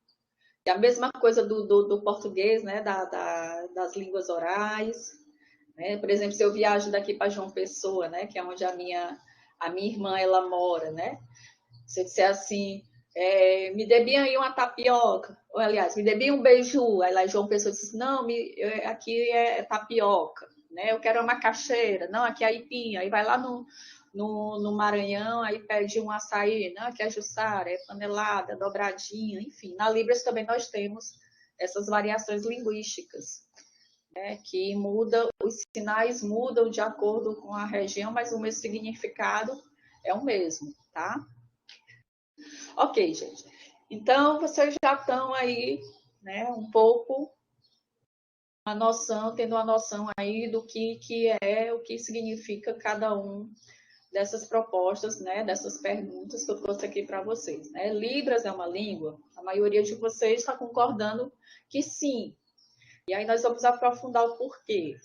E a mesma coisa do português, né, das línguas orais. Né? Por exemplo, se eu viajo daqui para João Pessoa, né, que é onde a minha irmã ela mora, né? Se eu disser assim, me dê bem aí uma tapioca, ou aliás, me dê bem um beiju, aí lá João Pessoa disse, não, aqui é tapioca, né? Eu quero uma macaxeira, não, aqui é aipim, aí vai lá no Maranhão, aí pede um açaí, não, aqui é jussara, é panelada, dobradinha, enfim. Na Libras também nós temos essas variações linguísticas, né, que mudam, os sinais mudam de acordo com a região, mas o mesmo significado é o mesmo, tá? Ok, gente. Então, vocês já estão aí, né, um pouco tendo uma noção aí do que é, o que significa cada um dessas propostas, né, dessas perguntas que eu trouxe aqui para vocês. Né? Libras é uma língua? A maioria de vocês está concordando que sim. E aí nós vamos aprofundar o porquê.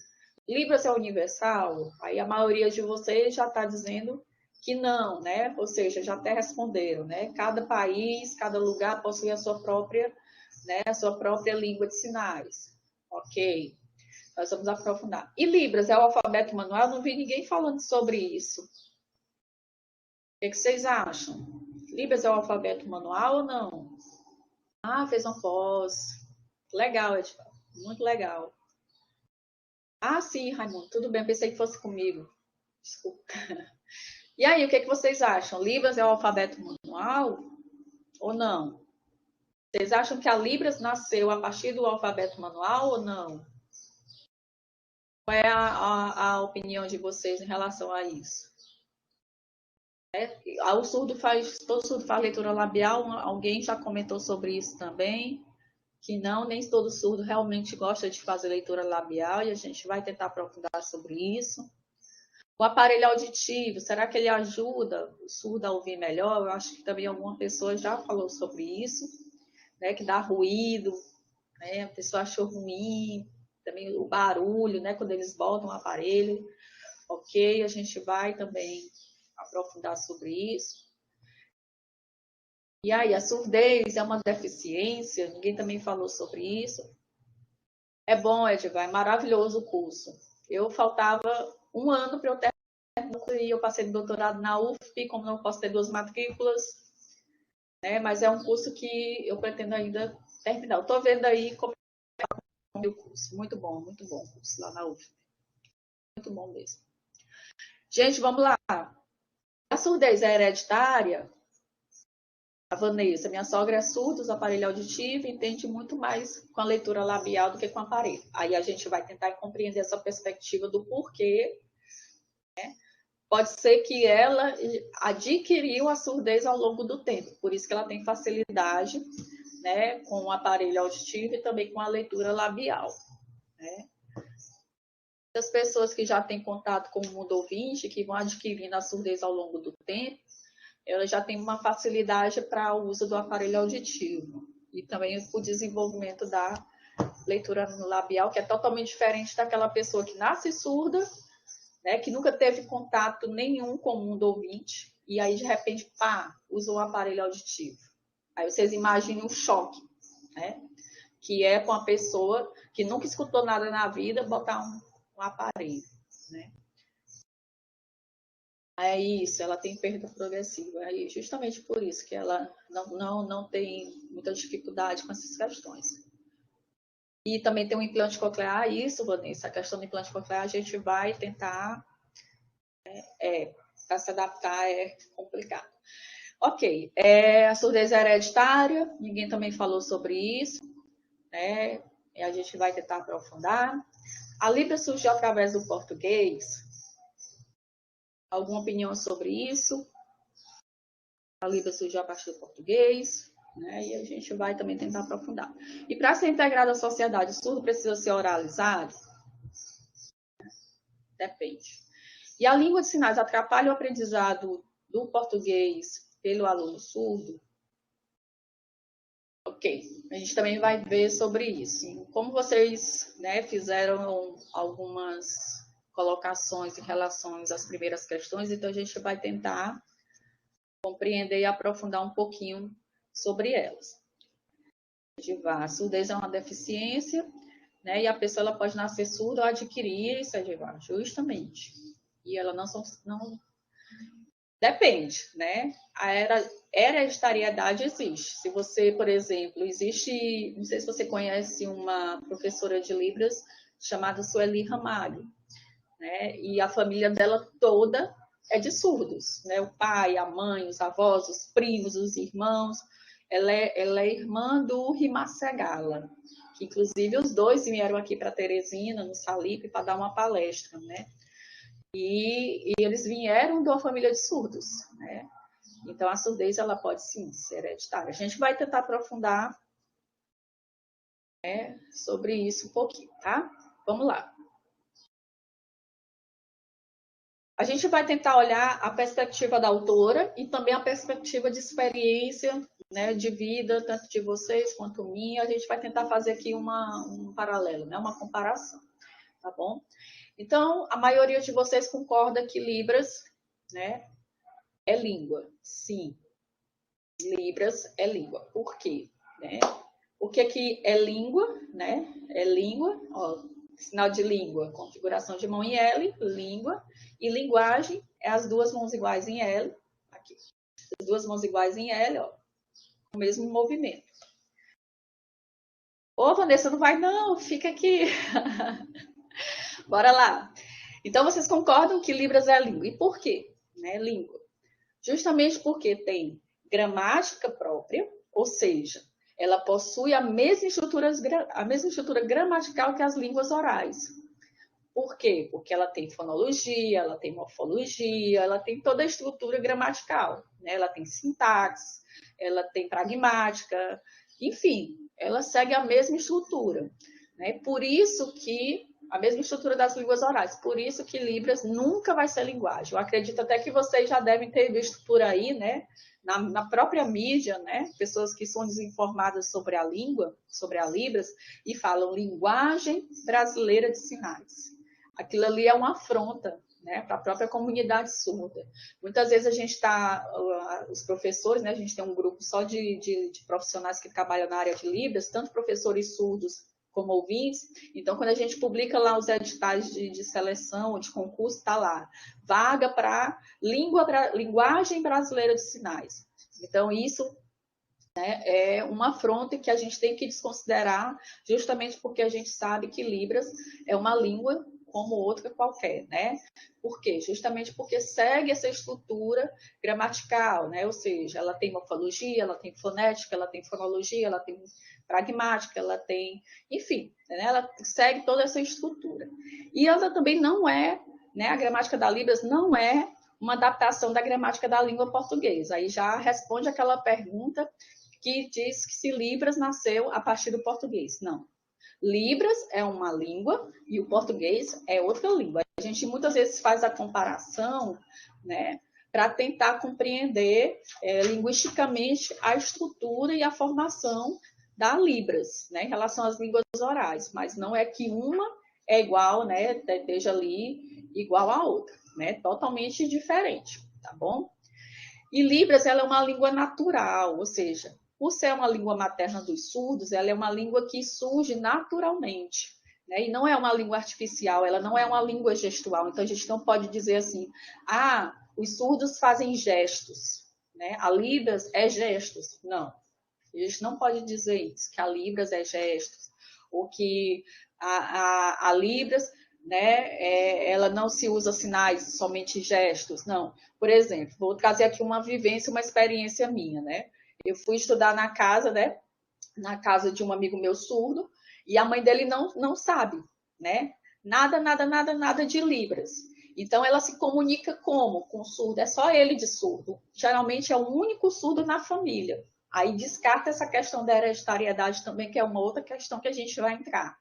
Libras é universal? Aí a maioria de vocês já está dizendo que não, né? Ou seja, já até responderam, né? Cada país, cada lugar possui a sua própria, né? A sua própria língua de sinais. Ok. Nós vamos aprofundar. E Libras é o alfabeto manual? Eu não vi ninguém falando sobre isso. O que vocês acham? Libras é o alfabeto manual ou não? Ah, fez uma pós. Legal, Edival. Muito legal. Ah, sim, Raimundo. Tudo bem. Pensei que fosse comigo. Desculpa. E aí, o que vocês acham? Libras é o alfabeto manual ou não? Vocês acham que a Libras nasceu a partir do alfabeto manual ou não? Qual é a opinião de vocês em relação a isso? O surdo todo surdo faz leitura labial, alguém já comentou sobre isso também, que não, nem todo surdo realmente gosta de fazer leitura labial, e a gente vai tentar aprofundar sobre isso. O aparelho auditivo, será que ele ajuda o surdo a ouvir melhor? Eu acho que também alguma pessoa já falou sobre isso, né, que dá ruído, né, a pessoa achou ruim, também o barulho, né, quando eles botam o aparelho. Ok, a gente vai também aprofundar sobre isso. E aí, a surdez é uma deficiência? Ninguém também falou sobre isso. É bom, Edgar, é maravilhoso o curso. Eu faltava um ano para eu terminar e eu passei de doutorado na UFP, como não posso ter 2 matrículas, né? Mas é um curso que eu pretendo ainda terminar. Estou vendo aí como é o curso. Muito bom o curso lá na UFP. Muito bom mesmo. Gente, vamos lá. A surdez é hereditária? A Vanessa, minha sogra é surda, usa aparelho auditivo e entende muito mais com a leitura labial do que com o aparelho. Aí a gente vai tentar compreender essa perspectiva do porquê. Né? Pode ser que ela adquiriu a surdez ao longo do tempo, por isso que ela tem facilidade, né, com o aparelho auditivo e também com a leitura labial. Né? As pessoas que já têm contato com o mundo ouvinte, que vão adquirindo a surdez ao longo do tempo, ela já tem uma facilidade para o uso do aparelho auditivo e também o desenvolvimento da leitura labial, que é totalmente diferente daquela pessoa que nasce surda, né, que nunca teve contato nenhum com o mundo ouvinte, e aí, de repente, pá, usa o aparelho auditivo. Aí vocês imaginem o choque, né, que é com a pessoa que nunca escutou nada na vida, botar um aparelho, né. É isso, ela tem perda progressiva. É justamente por isso que ela não tem muita dificuldade com essas questões. E também tem um implante coclear, isso, Vanessa, a questão do implante coclear a gente vai tentar, para se adaptar é complicado. Ok, a surdez é hereditária, ninguém também falou sobre isso, né? E a gente vai tentar aprofundar. A Libra surgiu através do português. Alguma opinião sobre isso? A Libra surgiu a partir do português, né? E a gente vai também tentar aprofundar. E para ser integrado à sociedade, o surdo precisa ser oralizado? Depende. E a língua de sinais atrapalha o aprendizado do português pelo aluno surdo? Ok, a gente também vai ver sobre isso. Como vocês, né, fizeram algumas colocações em relação às primeiras questões, então a gente vai tentar compreender e aprofundar um pouquinho sobre elas. A surdez é uma deficiência, né? E a pessoa ela pode nascer surda ou adquirir isso, Edivar, justamente. E ela não depende, né? A hereditariedade existe. Se você, por exemplo, existe, não sei se você conhece uma professora de Libras chamada Sueli Ramalho, né? E a família dela toda é de surdos, né? O pai, a mãe, os avós, os primos, os irmãos. Ela é irmã do Rimacegala, que inclusive os dois vieram aqui para Teresina, no Salipe, para dar uma palestra, né? E eles vieram de uma família de surdos, né? Então, a surdez, ela pode, sim, ser hereditária. A gente vai tentar aprofundar, né, sobre isso um pouquinho, tá? Vamos lá. A gente vai tentar olhar a perspectiva da autora e também a perspectiva de experiência, né, de vida, tanto de vocês quanto minha. A gente vai tentar fazer aqui um paralelo, né, uma comparação, tá bom? Então, a maioria de vocês concorda que Libras, né, é língua. Sim, Libras é língua. Por quê? Né? O que que é língua, né? É língua, ó, sinal de língua, configuração de mão em L, língua, e linguagem é as duas mãos iguais em L, aqui. As duas mãos iguais em L, ó, o mesmo movimento. Ô, Vanessa, não vai não, fica aqui. Bora lá. Então, vocês concordam que Libras é a língua. E por quê? Né, língua. Justamente porque tem gramática própria, ou seja, ela possui a mesma estrutura gramatical que as línguas orais. Por quê? Porque ela tem fonologia, ela tem morfologia, ela tem toda a estrutura gramatical, né? Ela tem sintaxe, ela tem pragmática, enfim, ela segue a mesma estrutura, né? Por isso que a mesma estrutura das línguas orais, por isso que Libras nunca vai ser linguagem. Eu acredito até que vocês já devem ter visto por aí, né? Na própria mídia, né? Pessoas que são desinformadas sobre a língua, sobre a Libras, e falam linguagem brasileira de sinais. Aquilo ali é uma afronta, né, para a própria comunidade surda. Muitas vezes a gente está, os professores, né, a gente tem um grupo só de profissionais que trabalham na área de Libras, tanto professores surdos como ouvintes. Então, quando a gente publica lá os editais de seleção, de concurso, está lá, vaga para linguagem brasileira de sinais. Então, isso, né, é uma afronta que a gente tem que desconsiderar, justamente porque a gente sabe que Libras é uma língua como outra qualquer, né? Por quê? Justamente porque segue essa estrutura gramatical, né? Ou seja, ela tem morfologia, ela tem fonética, ela tem fonologia, ela tem pragmática, ela tem, enfim, né? Ela segue toda essa estrutura. E ela também não é, né? A gramática da Libras não é uma adaptação da gramática da língua portuguesa. Aí já responde aquela pergunta que diz que se Libras nasceu a partir do português. Não. Libras é uma língua e o português é outra língua. A gente muitas vezes faz a comparação, né, para tentar compreender linguisticamente a estrutura e a formação da Libras, né, em relação às línguas orais, mas não é que uma é igual, né, esteja ali igual à outra, né, totalmente diferente, tá bom? E Libras, ela é uma língua natural, ou seja, por ser uma língua materna dos surdos, ela é uma língua que surge naturalmente, né? E não é uma língua artificial, ela não é uma língua gestual. Então, a gente não pode dizer assim, os surdos fazem gestos, né? A Libras é gestos. Não, a gente não pode dizer isso, que a Libras é gestos, ou que a Libras, né, ela não se usa sinais, somente gestos, não. Por exemplo, vou trazer aqui uma vivência, uma experiência minha, né? Eu fui estudar na casa, né, na casa de um amigo meu surdo, e a mãe dele não sabe, né? Nada de Libras. Então, ela se comunica como? Com o surdo. É só ele de surdo. Geralmente é o único surdo na família. Aí descarta essa questão da hereditariedade também, que é uma outra questão que a gente vai entrar.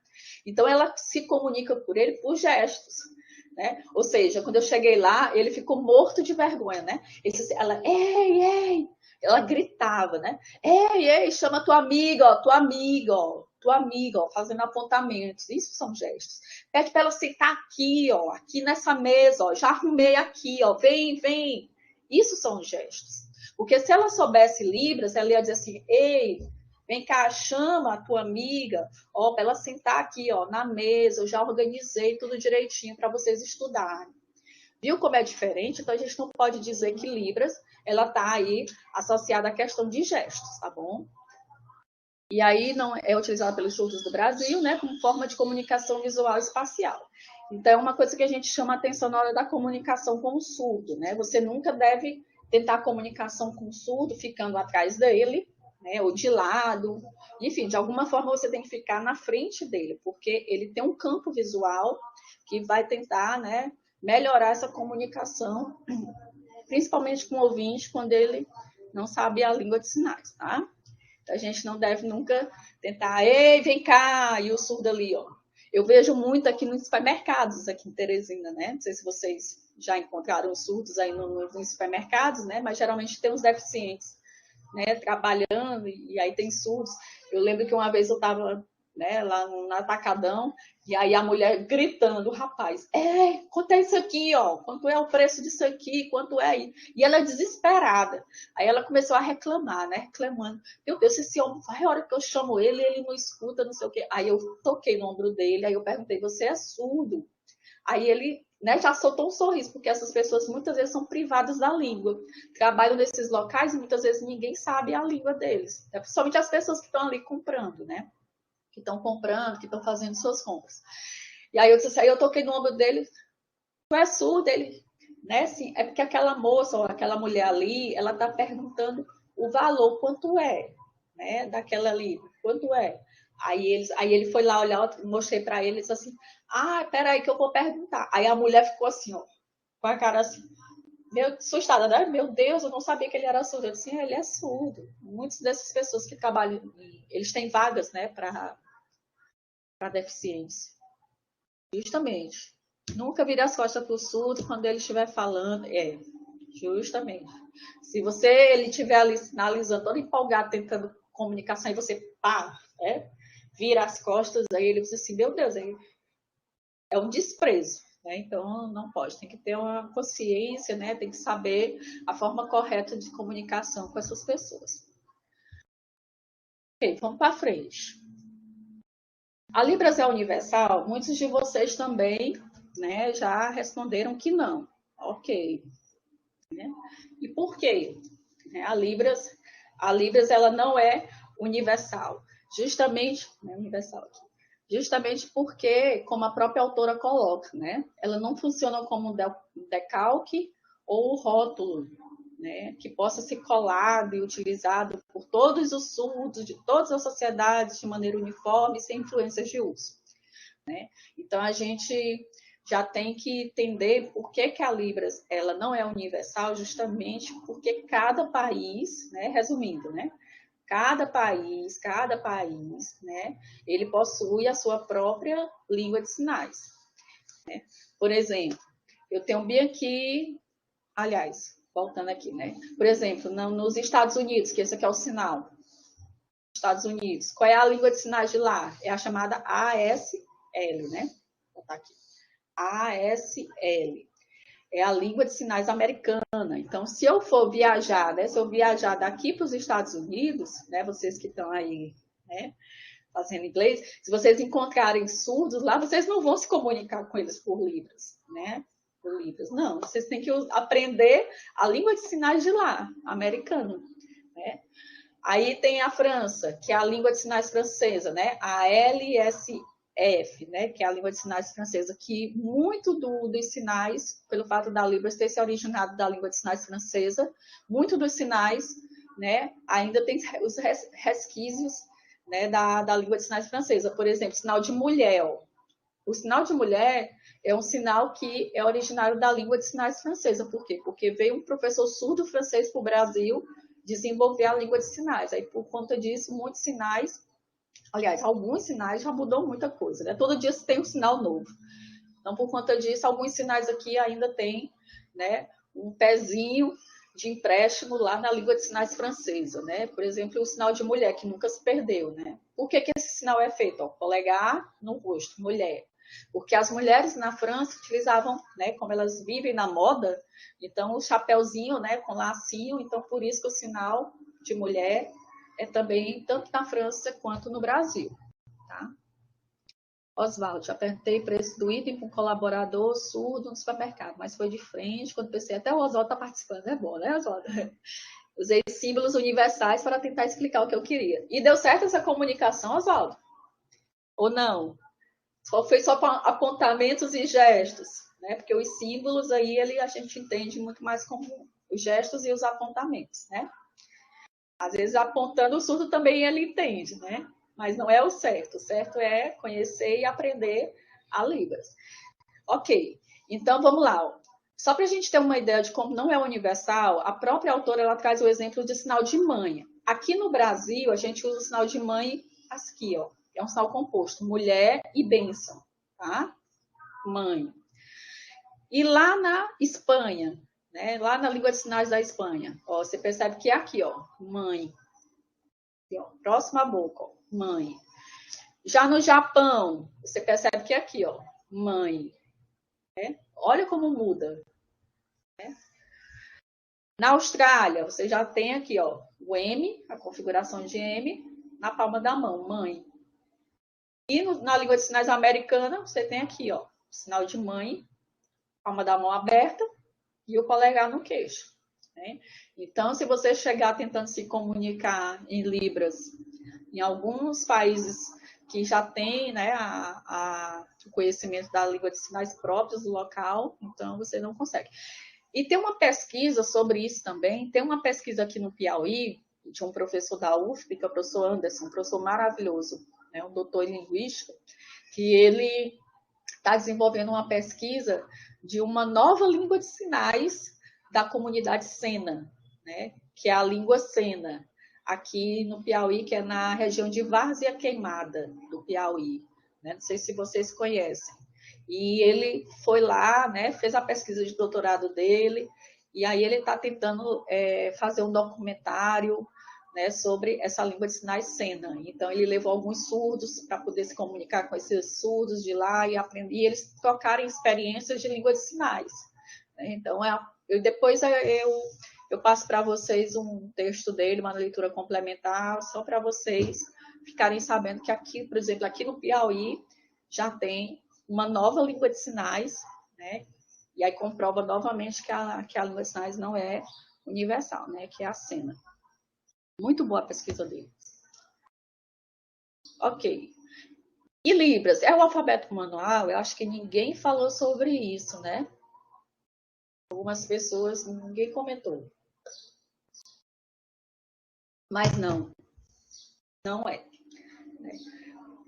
Então, ela se comunica por ele por gestos, né? Ou seja, quando eu cheguei lá, ele ficou morto de vergonha, né? Ela, ei, ela gritava, né? Ei, chama tua amiga, ó, fazendo apontamentos. Isso são gestos. Pede para ela sentar aqui, ó, aqui nessa mesa, ó, já arrumei aqui, ó, vem. Isso são gestos. Porque se ela soubesse Libras, ela ia dizer assim, ei, vem cá, chama a tua amiga, ó, para ela sentar aqui, ó, na mesa, eu já organizei tudo direitinho para vocês estudarem. Viu como é diferente? Então, a gente não pode dizer que Libras, ela está aí associada à questão de gestos, tá bom? E aí não é utilizada pelos surdos do Brasil, né, como forma de comunicação visual e espacial. Então, é uma coisa que a gente chama atenção na hora da comunicação com o surdo, né? Você nunca deve tentar comunicação com o surdo ficando atrás dele, né, ou de lado. Enfim, de alguma forma você tem que ficar na frente dele, porque ele tem um campo visual que vai tentar, né, melhorar essa comunicação, principalmente com o ouvinte, quando ele não sabe a língua de sinais, tá? Então, a gente não deve nunca tentar, ei, vem cá, e o surdo ali, ó. Eu vejo muito aqui nos supermercados, aqui em Teresina, né? Não sei se vocês já encontraram os surdos aí nos supermercados, né? Mas geralmente tem os deficientes, né? Trabalhando, e aí tem surdos. Eu lembro que uma vez eu estava, né, lá no atacadão, e aí a mulher gritando, rapaz, quanto é isso aqui, ó? Quanto é o preço disso aqui? Quanto é aí? E ela desesperada. Aí ela começou a reclamar, né? Reclamando. Meu Deus, esse homem, vai a hora que eu chamo ele, ele não escuta, não sei o quê. Aí eu toquei no ombro dele, aí eu perguntei, você é surdo? Aí ele, né, já soltou um sorriso, porque essas pessoas muitas vezes são privadas da língua. Trabalham nesses locais e muitas vezes ninguém sabe a língua deles. É principalmente as pessoas que estão ali comprando, né? Que estão comprando, que estão fazendo suas compras. E aí eu toquei no ombro dele, tu é surdo? Ele, né, assim, é porque aquela moça ou aquela mulher ali, ela está perguntando o valor, quanto é, né, daquela ali, quanto é. Aí ele foi lá olhar, mostrei para ele e disse assim, peraí que eu vou perguntar. Aí a mulher ficou assim, ó, com a cara assim, meio assustada, né? Meu Deus, eu não sabia que ele era surdo. Eu disse, ele é surdo. Muitas dessas pessoas que trabalham, eles têm vagas, né, para deficientes. Justamente. Nunca vire as costas para o surdo quando ele estiver falando. Justamente. Se ele estiver ali sinalizando, todo empolgado, tentando comunicação, e você, vira as costas, aí ele diz assim, meu Deus, aí é um desprezo. Né? Então, não pode. Tem que ter uma consciência, né? Tem que saber a forma correta de comunicação com essas pessoas. Ok, vamos para frente. A Libras é universal? Muitos de vocês também, né, já responderam que não. Ok. Né? E por quê? A Libras ela não é universal. Justamente porque, como a própria autora coloca, né, ela não funciona como um decalque ou rótulo, né, que possa ser colado e utilizado por todos os surdos de todas as sociedades de maneira uniforme, sem influências de uso. Né? Então, a gente já tem que entender por que a Libras ela não é universal, justamente porque cada país, né, resumindo, né, cada país, né, ele possui a sua própria língua de sinais. Né? Por exemplo, eu tenho bem aqui, aliás, voltando aqui, né? Por exemplo, nos Estados Unidos, que esse aqui é o sinal. Estados Unidos, qual é a língua de sinais de lá? É a chamada ASL, né? Vou botar aqui. ASL. É a língua de sinais americana. Então, se eu for viajar, né? Se eu viajar daqui para os Estados Unidos, né? Vocês que estão aí, né? Fazendo inglês, se vocês encontrarem surdos lá, vocês não vão se comunicar com eles por Libras, né? Por Libras. Não, vocês têm que aprender a língua de sinais de lá, americana, né? Aí tem a França, que é a língua de sinais francesa, né? A LSF, né? Que é a língua de sinais francesa, que muito dos sinais, pelo fato da Libras ter se originado da língua de sinais francesa, muito dos sinais, né? Ainda tem os resquícios, né? Da língua de sinais francesa. Por exemplo, sinal de mulher. O sinal de mulher é um sinal que é originário da língua de sinais francesa. Por quê? Porque veio um professor surdo francês para o Brasil desenvolver a língua de sinais. Aí, por conta disso, muitos sinais, aliás, alguns sinais já mudou muita coisa, né? Todo dia tem um sinal novo. Então, por conta disso, alguns sinais aqui ainda tem, né, um pezinho de empréstimo lá na língua de sinais francesa, né? Por exemplo, o sinal de mulher, que nunca se perdeu, né? Por que esse sinal é feito? Ó, polegar no rosto, mulher. Porque as mulheres na França utilizavam, né, como elas vivem na moda, então o chapéuzinho, né, com lacinho, então por isso que o sinal de mulher é também tanto na França quanto no Brasil, tá? Oswaldo, já perguntei o preço do item para um colaborador surdo no supermercado, mas foi de frente, quando pensei, até o Oswaldo está participando, é bom, né, Oswaldo? Usei símbolos universais para tentar explicar o que eu queria. E deu certo essa comunicação, Oswaldo? Ou não? Foi só apontamentos e gestos, né? Porque os símbolos aí a gente entende muito mais como os gestos e os apontamentos, né? Às vezes apontando o surdo também ele entende, né? Mas não é o certo. O certo é conhecer e aprender a Libras. Ok, então vamos lá. Só para a gente ter uma ideia de como não é universal, a própria autora ela traz o exemplo de sinal de mãe. Aqui no Brasil, a gente usa o sinal de mãe aqui, ó. É um sinal composto, mulher e bênção, tá? Mãe. E lá na Espanha, né? Lá na língua de sinais da Espanha, ó, você percebe que é aqui, ó, mãe. Aqui, ó, próxima à boca, ó, mãe. Já no Japão, você percebe que é aqui, ó, mãe. Né? Olha como muda. Né? Na Austrália, você já tem aqui, ó, o M, a configuração de M, na palma da mão, mãe. E na língua de sinais americana, você tem aqui, ó, sinal de mãe, palma da mão aberta e o polegar no queixo. Né? Então, se você chegar tentando se comunicar em Libras, em alguns países que já tem, né, o conhecimento da língua de sinais próprios do local, então você não consegue. E tem uma pesquisa sobre isso também, tem uma pesquisa aqui no Piauí, de um professor da UFP, que é o professor Anderson, um professor maravilhoso, né, um doutor em linguística, que ele está desenvolvendo uma pesquisa de uma nova língua de sinais da comunidade Sena, né, que é a língua Sena, aqui no Piauí, que é na região de Várzea Queimada, do Piauí. Né? Não sei se vocês conhecem. E ele foi lá, né, fez a pesquisa de doutorado dele, e aí ele está tentando fazer um documentário, né, sobre essa língua de sinais Sena. Então, ele levou alguns surdos para poder se comunicar com esses surdos de lá e aprender, e eles trocarem experiências de língua de sinais. Então, depois eu passo para vocês um texto dele, uma leitura complementar, só para vocês ficarem sabendo que aqui, por exemplo, aqui no Piauí, já tem uma nova língua de sinais, né? E aí comprova novamente que a língua de sinais não é universal, né? Que é a Sena. Muito boa a pesquisa dele. Ok. E Libras? É o alfabeto manual? Eu acho que ninguém falou sobre isso, né? Algumas pessoas, ninguém comentou. Mas não é.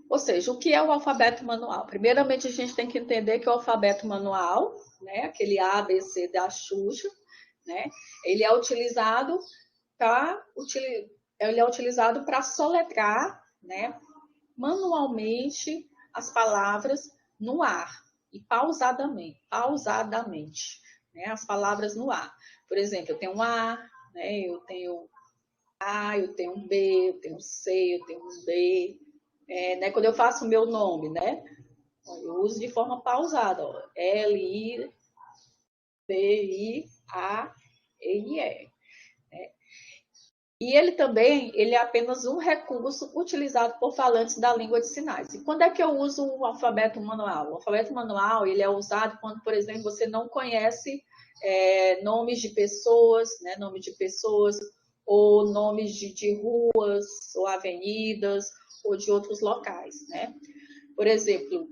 Ou seja, o que é o alfabeto manual? Primeiramente, a gente tem que entender que o alfabeto manual, né, aquele A, B, C da Xuxa, né, ele é utilizado para soletrar, né, manualmente as palavras no ar e pausadamente, né, as palavras no ar. Por exemplo, eu tenho um A, né, eu tenho A, eu tenho um B, eu tenho um C, eu tenho um D. Né, quando eu faço o meu nome, né, eu uso de forma pausada, ó, L-I-B-I-A-N-E. Né? E ele é apenas um recurso utilizado por falantes da língua de sinais. E quando é que eu uso o alfabeto manual? O alfabeto manual ele é usado quando, por exemplo, você não conhece nomes de pessoas, né, nome de pessoas, ou nomes de ruas, ou avenidas, ou de outros locais, né? Por exemplo,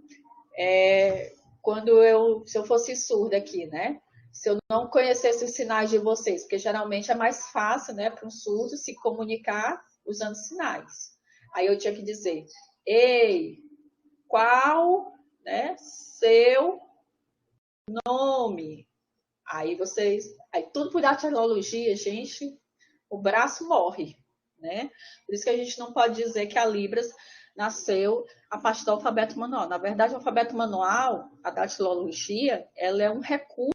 se eu fosse surda aqui, né? Se eu não conhecesse os sinais de vocês, porque geralmente é mais fácil, né, para um surdo se comunicar usando sinais. Aí eu tinha que dizer, ei, qual, né, seu nome? Aí tudo por datilologia, gente, o braço morre, né? Por isso que a gente não pode dizer que a Libras nasceu a partir do alfabeto manual. Na verdade, o alfabeto manual, a datilologia, ela é um recurso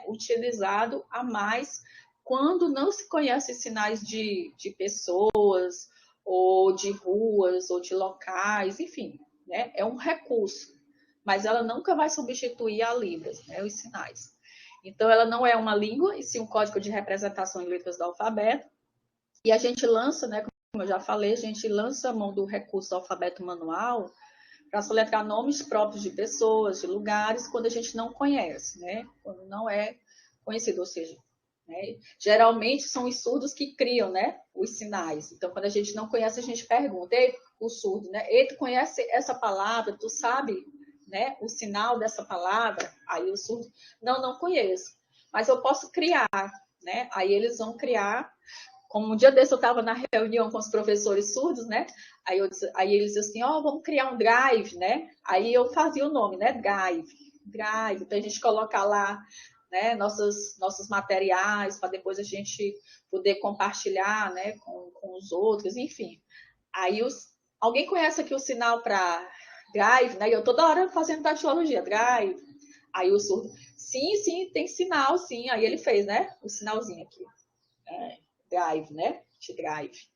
utilizado a mais quando não se conhece sinais de pessoas, ou de ruas, ou de locais, enfim, né? É um recurso, mas ela nunca vai substituir a Libras, né? Os sinais. Então, ela não é uma língua, e sim um código de representação em letras do alfabeto. E a gente lança, né, como eu já falei, a gente lança a mão do recurso do alfabeto manual para soletrar nomes próprios de pessoas, de lugares, quando a gente não conhece, né? Quando não é conhecido, ou seja, né? Geralmente são os surdos que criam, né, os sinais. Então, quando a gente não conhece, a gente pergunta, ei, o surdo, né? Ei, tu conhece essa palavra? Tu sabe, né, o sinal dessa palavra? Aí o surdo, não conheço, mas eu posso criar, né? Aí eles vão criar. Como um dia desse eu estava na reunião com os professores surdos, né? Aí eles diziam assim, vamos criar um drive, né? Aí eu fazia o nome, né? Drive. Então a gente coloca lá, né, nossos materiais para depois a gente poder compartilhar, né, com os outros, enfim. Aí alguém conhece aqui o sinal para drive, né? E eu toda hora fazendo datilologia, drive. Aí o surdo, sim, tem sinal, sim. Aí ele fez, né? O sinalzinho aqui. Drive, né? De drive.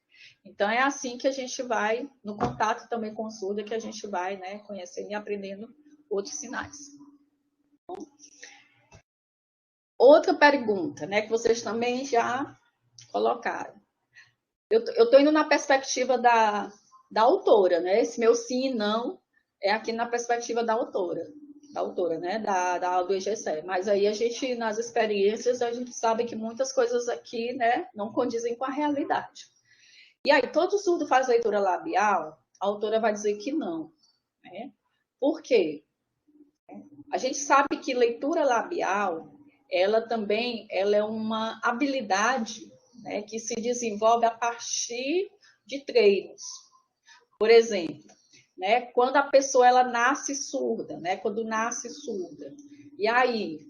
Então, é assim que a gente vai, no contato também com o surdo, que a gente vai, né, conhecendo e aprendendo outros sinais. Outra pergunta, né, que vocês também já colocaram. Eu estou indo na perspectiva da autora, né? Esse meu sim e não é aqui na perspectiva da autora, né? Do IGC. Mas aí a gente, nas experiências, a gente sabe que muitas coisas aqui, né, não condizem com a realidade. E aí, todo surdo faz leitura labial? A autora vai dizer que não. Né? Por quê? A gente sabe que leitura labial, ela é uma habilidade, né, que se desenvolve a partir de treinos. Por exemplo, né, quando a pessoa ela nasce surda, né, quando nasce surda. E aí,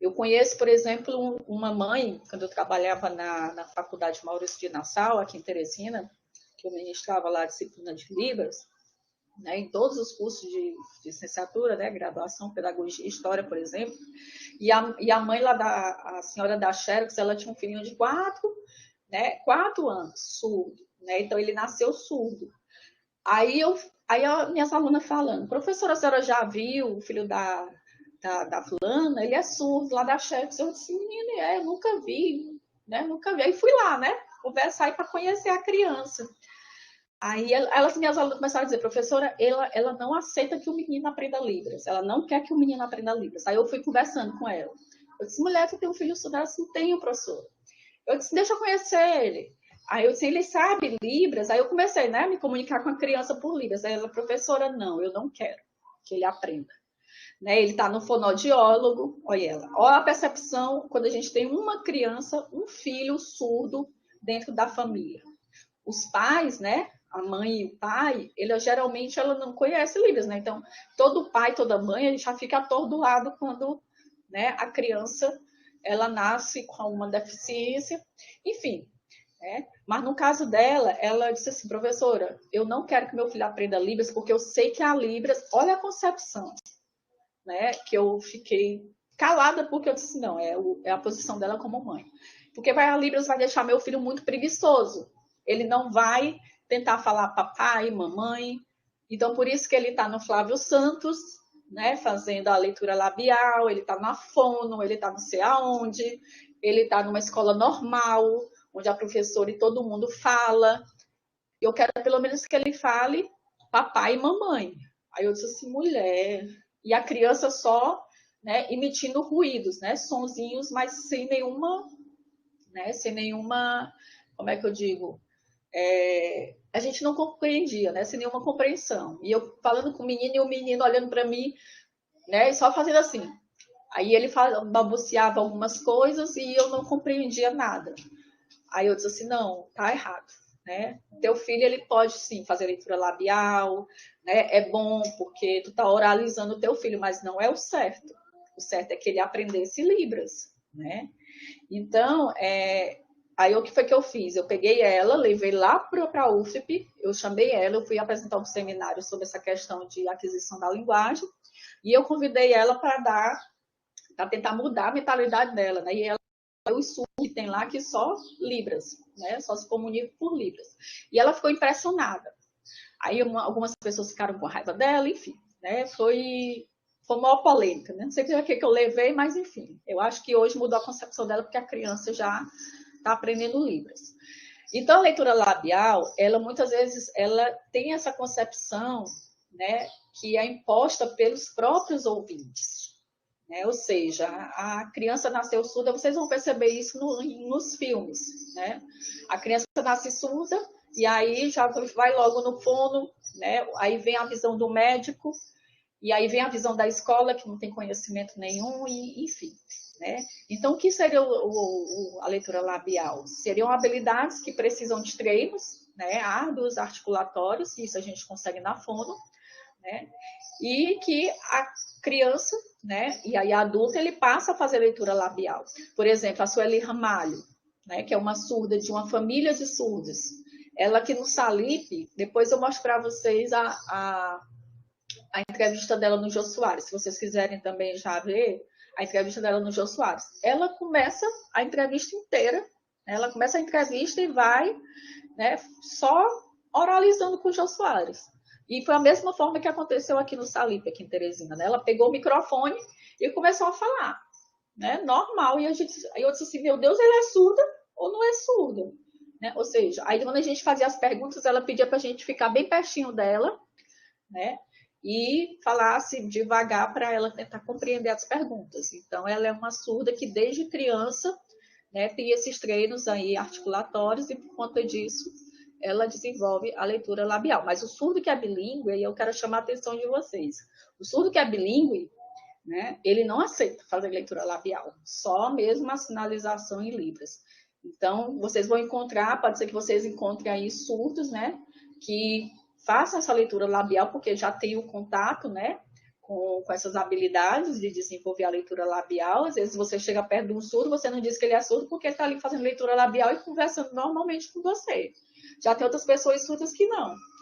eu conheço, por exemplo, uma mãe, quando eu trabalhava na Faculdade Maurício de Nassau, aqui em Teresina, que eu ministrava lá a disciplina de Libras, né, em todos os cursos de licenciatura, né, graduação, pedagogia, história, por exemplo. E a mãe lá, a senhora da Xerox, ela tinha um filhinho de 4 anos, surdo. Né, então, ele nasceu surdo. Aí, minhas alunas falando, professora, a senhora já viu o filho da fulana? Ele é surdo, lá da Xerox. Eu disse, menina, eu nunca vi, né? Nunca vi. Aí fui lá, né? Conversar aí para conhecer a criança. Aí minhas alunas começaram a dizer, professora, ela não aceita que o menino aprenda Libras. Ela não quer que o menino aprenda Libras. Aí eu fui conversando com ela. Eu disse, mulher, tu tem um filho surdo? Ela disse, não tenho, professora. Eu disse, deixa eu conhecer ele. Aí eu disse, ele sabe Libras? Aí eu comecei, né, a me comunicar com a criança por Libras. Aí ela, professora, não, eu não quero que ele aprenda. Né, ele está no fonoaudiólogo, olha ela. Olha a percepção quando a gente tem uma criança, um filho surdo dentro da família. Os pais, né, a mãe e o pai, geralmente ela não conhece Libras, né? Então, todo pai, toda mãe, ele já fica atordoado quando, né, a criança ela nasce com uma deficiência, enfim. Né? Mas no caso dela, ela disse assim, professora, eu não quero que meu filho aprenda Libras, porque eu sei que a Libras, olha a concepção, né? Que eu fiquei calada, porque eu disse, não, é a posição dela como mãe. Porque a Libras vai deixar meu filho muito preguiçoso. Ele não vai tentar falar papai, mamãe. Então, por isso que ele está no Flávio Santos, né, fazendo a leitura labial, ele está na fono, ele está não sei aonde, ele está numa escola normal, onde a professora e todo mundo fala. Eu quero pelo menos que ele fale papai e mamãe. Aí eu disse assim, mulher. E a criança só, né, emitindo ruídos, né, sonzinhos, mas sem nenhuma, né, como é que eu digo? A gente não compreendia, né, sem nenhuma compreensão. E eu falando com o menino e o menino olhando para mim, né, só fazendo assim. Aí ele balbuciava algumas coisas e eu não compreendia nada. Aí eu disse assim, não, tá errado, né? Teu filho, ele pode sim fazer leitura labial, né? É bom porque tu tá oralizando o teu filho, mas não é o certo. O certo é que ele aprendesse Libras, né? Então, aí o que foi que eu fiz? Eu peguei ela, levei lá para a UFP, eu chamei ela, eu fui apresentar um seminário sobre essa questão de aquisição da linguagem, e eu convidei ela para tentar mudar a mentalidade dela, né? E ela os surdos que tem lá que só Libras, né? Só se comunicam por Libras. E ela ficou impressionada. Aí algumas pessoas ficaram com raiva dela, enfim, né? Foi uma polêmica, né? Não sei o que eu levei, mas enfim. Eu acho que hoje mudou a concepção dela porque a criança já está aprendendo Libras. Então, a leitura labial, ela muitas vezes ela tem essa concepção, né, que é imposta pelos próprios ouvintes. Né? Ou seja, a criança nasceu surda, vocês vão perceber isso nos filmes. Né? A criança nasce surda e aí já vai logo no fono, né? Aí vem a visão do médico, e aí vem a visão da escola, que não tem conhecimento nenhum, e enfim. Né? Então, o que seria a leitura labial? Seriam habilidades que precisam de treinos, né? Árduos, articulatórios, isso a gente consegue na fono, né? E que a criança, né, e aí a adulta, ele passa a fazer leitura labial. Por exemplo, a Sueli Ramalho, né, que é uma surda de uma família de surdos. Ela aqui no Salip, depois eu mostro para vocês a entrevista dela no Jô Soares, se vocês quiserem também já ver a entrevista dela no Jô Soares. Ela começa a entrevista inteira, né, ela começa a entrevista e vai, né, só oralizando com o Jô Soares. E foi a mesma forma que aconteceu aqui no Salip, aqui em Teresina. Né? Ela pegou o microfone e começou a falar. Né? Normal. E aí eu disse assim, meu Deus, ela é surda ou não é surda? Né? Ou seja, aí quando a gente fazia as perguntas, ela pedia para a gente ficar bem pertinho dela, né? E falasse devagar para ela tentar compreender as perguntas. Então, ela é uma surda que desde criança, né, tem esses treinos aí articulatórios e por conta disso ela desenvolve a leitura labial. Mas o surdo que é bilíngue, aí eu quero chamar a atenção de vocês. O surdo que é bilíngue, né, ele não aceita fazer leitura labial, só mesmo a sinalização em Libras. Então, vocês vão encontrar, pode ser que vocês encontrem aí surdos, né, que façam essa leitura labial, porque já tem o contato, né, com essas habilidades de desenvolver a leitura labial. Às vezes você chega perto de um surdo, você não diz que ele é surdo, porque ele está ali fazendo leitura labial e conversando normalmente com você. Já tem outras pessoas surdas que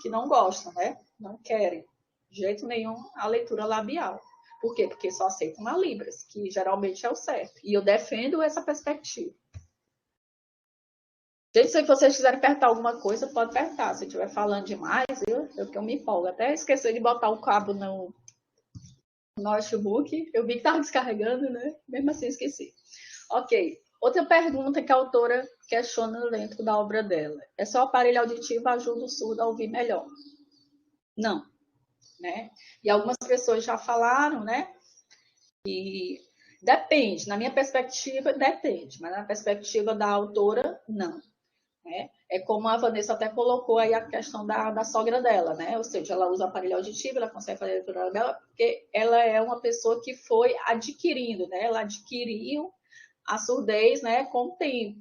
não gostam, né? Não querem, de jeito nenhum, a leitura labial. Por quê? Porque só aceitam a Libras, que geralmente é o certo. E eu defendo essa perspectiva. Gente, se vocês quiserem perguntar alguma coisa, pode perguntar. Se eu estiver falando demais, eu me empolgo. Até esqueci de botar o cabo no notebook. Eu vi que estava descarregando, né? Mesmo assim, esqueci. Ok. Outra pergunta que a autora questiona dentro da obra dela. É só o aparelho auditivo ajuda o surdo a ouvir melhor? Não. Né? E algumas pessoas já falaram, né? E depende. Na minha perspectiva, depende. Mas na perspectiva da autora, não. Né? É como a Vanessa até colocou aí a questão da sogra dela, né? Ou seja, ela usa aparelho auditivo, ela consegue fazer a leitura dela, porque ela é uma pessoa que foi adquirindo, né? Ela adquiriu a surdez, né, com o tempo.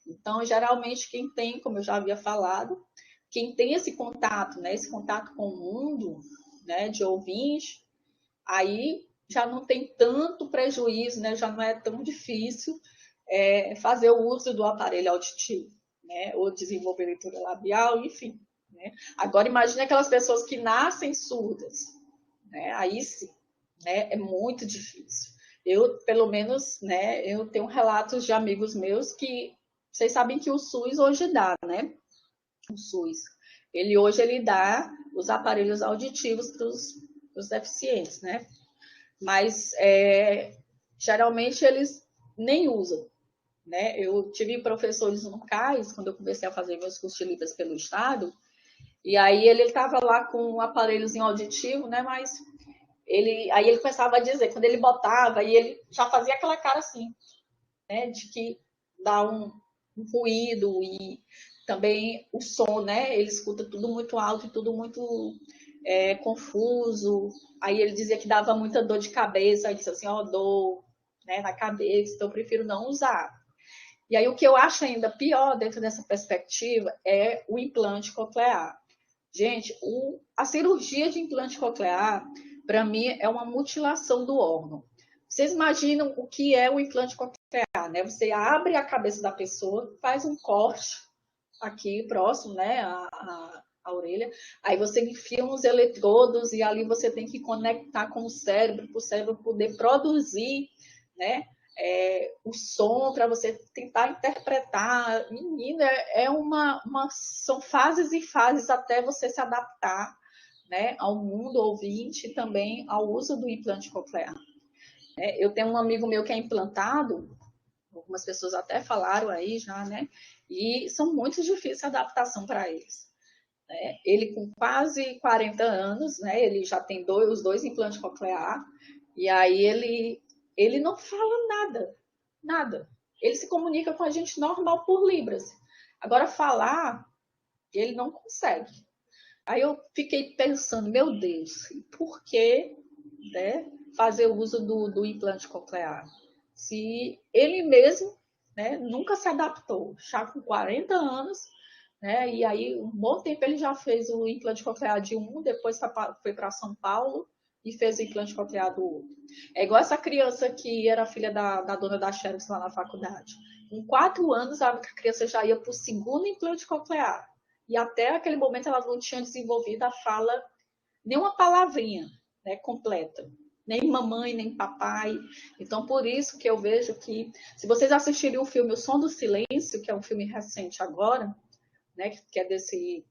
Então, geralmente, quem tem, como eu já havia falado, quem tem esse contato, né, esse contato com o mundo, né, de ouvinte, aí já não tem tanto prejuízo, né, já não é tão difícil fazer o uso do aparelho auditivo, né, ou desenvolver leitura labial, enfim. Né. Agora, imagine aquelas pessoas que nascem surdas, né, aí sim, né, é muito difícil. Eu, pelo menos, né, eu tenho relatos de amigos meus que vocês sabem que o SUS hoje dá, né? O SUS. Ele dá os aparelhos auditivos para os deficientes, né? Mas geralmente eles nem usam, né? Eu tive professores locais quando eu comecei a fazer meus cursos de Libras pelo estado, e aí ele estava lá com um aparelhozinho auditivo, né? Mas aí ele começava a dizer, quando ele botava, e ele já fazia aquela cara assim, né, de que dá um ruído e também o som, né, ele escuta tudo muito alto e tudo muito confuso. Aí ele dizia que dava muita dor de cabeça, aí disse assim, dor, né, na cabeça, então eu prefiro não usar. E aí o que eu acho ainda pior dentro dessa perspectiva é o implante coclear. Gente, a cirurgia de implante coclear, para mim, é uma mutilação do órgão. Vocês imaginam o que é o implante coclear, né? Você abre a cabeça da pessoa, faz um corte aqui próximo, né, a orelha, aí você enfia uns eletrodos e ali você tem que conectar com o cérebro, para o cérebro poder produzir, né, o som para você tentar interpretar. Menina, são fases e fases até você se adaptar, né, ao mundo ouvinte e também ao uso do implante coclear. Eu tenho um amigo meu que é implantado, algumas pessoas até falaram aí já, né, e são muito difíceis a adaptação para eles. Né? Ele com quase 40 anos, né, ele já tem os dois implantes coclear, e aí ele não fala nada. Ele se comunica com a gente normal por Libras. Agora, falar, ele não consegue. Aí eu fiquei pensando, meu Deus, por que, né, fazer uso do implante coclear? Se ele mesmo, né, nunca se adaptou, já com 40 anos, né, e aí um bom tempo ele já fez o implante coclear de um, depois foi para São Paulo, e fez o implante coclear do outro. É igual essa criança que era filha da dona da Xerox lá na faculdade. Com 4 anos, a criança já ia para o segundo implante coclear. E até aquele momento ela não tinha desenvolvido a fala, nem uma palavrinha, né, completa. Nem mamãe, nem papai. Então, por isso que eu vejo que, se vocês assistirem o filme O Som do Silêncio, que é um filme recente agora, né, que é desse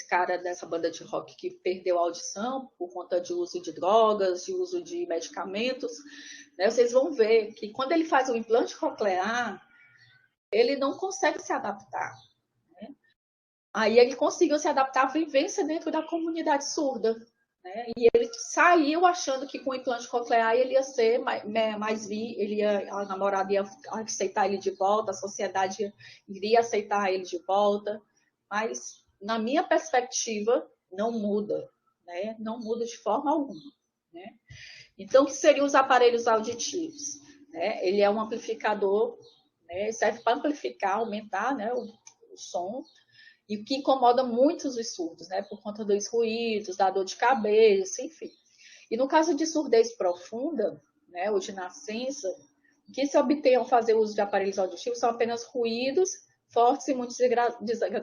cara dessa banda de rock que perdeu a audição por conta de uso de drogas, de uso de medicamentos, né, vocês vão ver que quando ele faz o implante coclear, ele não consegue se adaptar. Né? Aí ele conseguiu se adaptar à vivência dentro da comunidade surda. Né? E ele saiu achando que com o implante coclear ele ia ser a namorada ia aceitar ele de volta, a sociedade iria aceitar ele de volta, mas na minha perspectiva não muda, né? Não muda de forma alguma. Né? Então, o que seriam os aparelhos auditivos? Né? Ele é um amplificador, né? Serve para amplificar, aumentar, né, o som. e o que incomoda muitos os surdos, né? Por conta dos ruídos, da dor de cabeça, enfim. E no caso de surdez profunda, né, ou de nascença, o que se obtém ao fazer uso de aparelhos auditivos são apenas ruídos fortes e muito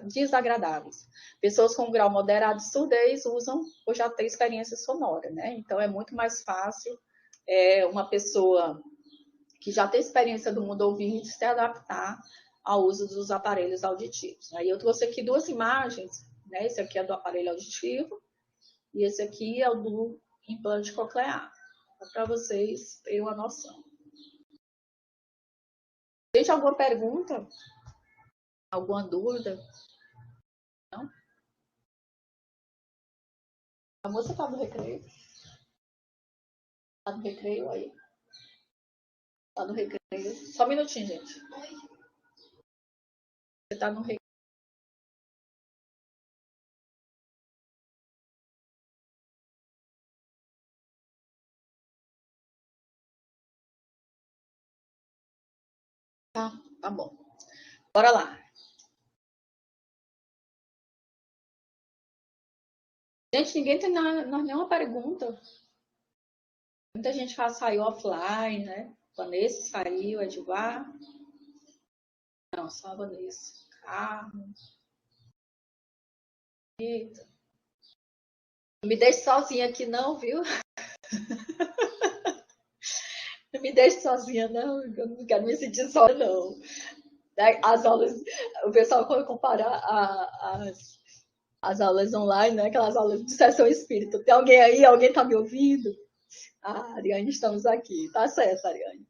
desagradáveis. Pessoas com grau moderado de surdez usam por já ter experiência sonora, né? Então é muito mais fácil uma pessoa que já tem experiência do mundo ouvido se adaptar ao uso dos aparelhos auditivos. Aí eu trouxe aqui duas imagens, né? Esse aqui é do aparelho auditivo e esse aqui é o do implante coclear, para vocês terem uma noção. Gente, alguma pergunta? Alguma dúvida? Não? A moça está no recreio? Está no recreio aí? Está no recreio? Só um minutinho, gente. Você está no recreio? Tá bom. Bora lá. Gente, ninguém tem nenhuma pergunta. Muita gente já saiu offline, né? Vanessa saiu, Edvar. Não, só a Vanessa. Carmo. Eita. Não me deixe sozinha aqui não, viu? Não me deixe sozinha não, eu não quero me sentir só não. As aulas, o pessoal quando comparar as aulas online, né? Aquelas aulas de sessão espírita. Tem alguém aí? Alguém tá me ouvindo? Ah, Ariane, estamos aqui. Tá certo, Ariane.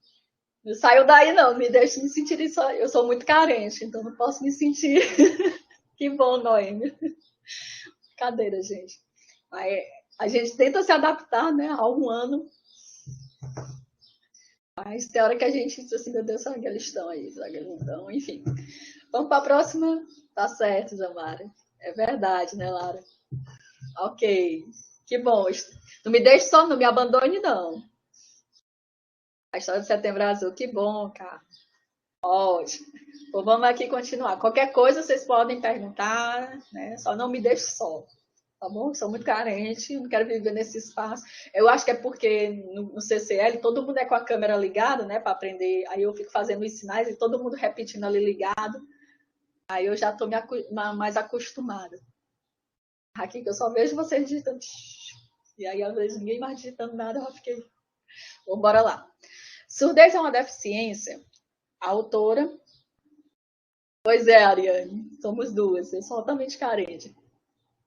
Não saio daí não, me deixe me sentir só. Eu sou muito carente, então não posso me sentir. Que bom, Noêmia. Cadeira, gente. Aí, a gente tenta se adaptar, né, há um ano. Mas tem hora que a gente diz assim, meu Deus, será que eles estão aí? Será que eles não estão? Enfim. Vamos para a próxima? Tá certo, Zamara. É verdade, né, Lara? Ok. Que bom. Não me deixe só, não me abandone, não. A história do Setembro Azul, que bom, cara. Ótimo. Então, vamos aqui continuar. Qualquer coisa vocês podem perguntar, né? Só não me deixe só. Tá bom? Sou muito carente, não quero viver nesse espaço. Eu acho que é porque no CCL todo mundo é com a câmera ligada, né, para aprender. Aí eu fico fazendo os sinais e todo mundo repetindo ali ligado. Aí eu já estou mais acostumada. Aqui que eu só vejo vocês digitando. E aí às vezes ninguém mais digitando nada, eu já fiquei. Bom, bora lá. Surdez é uma deficiência. A autora. Pois é, Ariane. Somos duas. Eu sou altamente carente.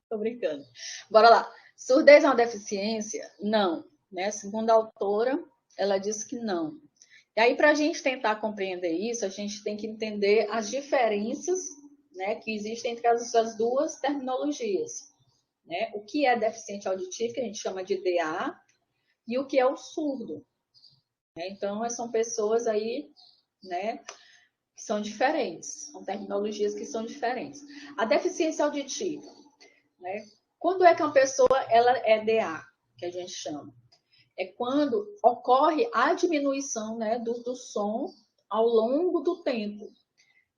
Tô brincando. Bora lá. Surdez é uma deficiência? Não. Né? Segundo a autora, ela diz que não. E aí, para a gente tentar compreender isso, a gente tem que entender as diferenças, né, que existem entre as duas terminologias. Né? O que é deficiente auditivo, que a gente chama de DA, e o que é o surdo. Né? Então, são pessoas aí, né, que são diferentes, são terminologias que são diferentes. A deficiência auditiva, né? Quando é que uma pessoa ela é DA, que a gente chama? É quando ocorre a diminuição, né, do som ao longo do tempo.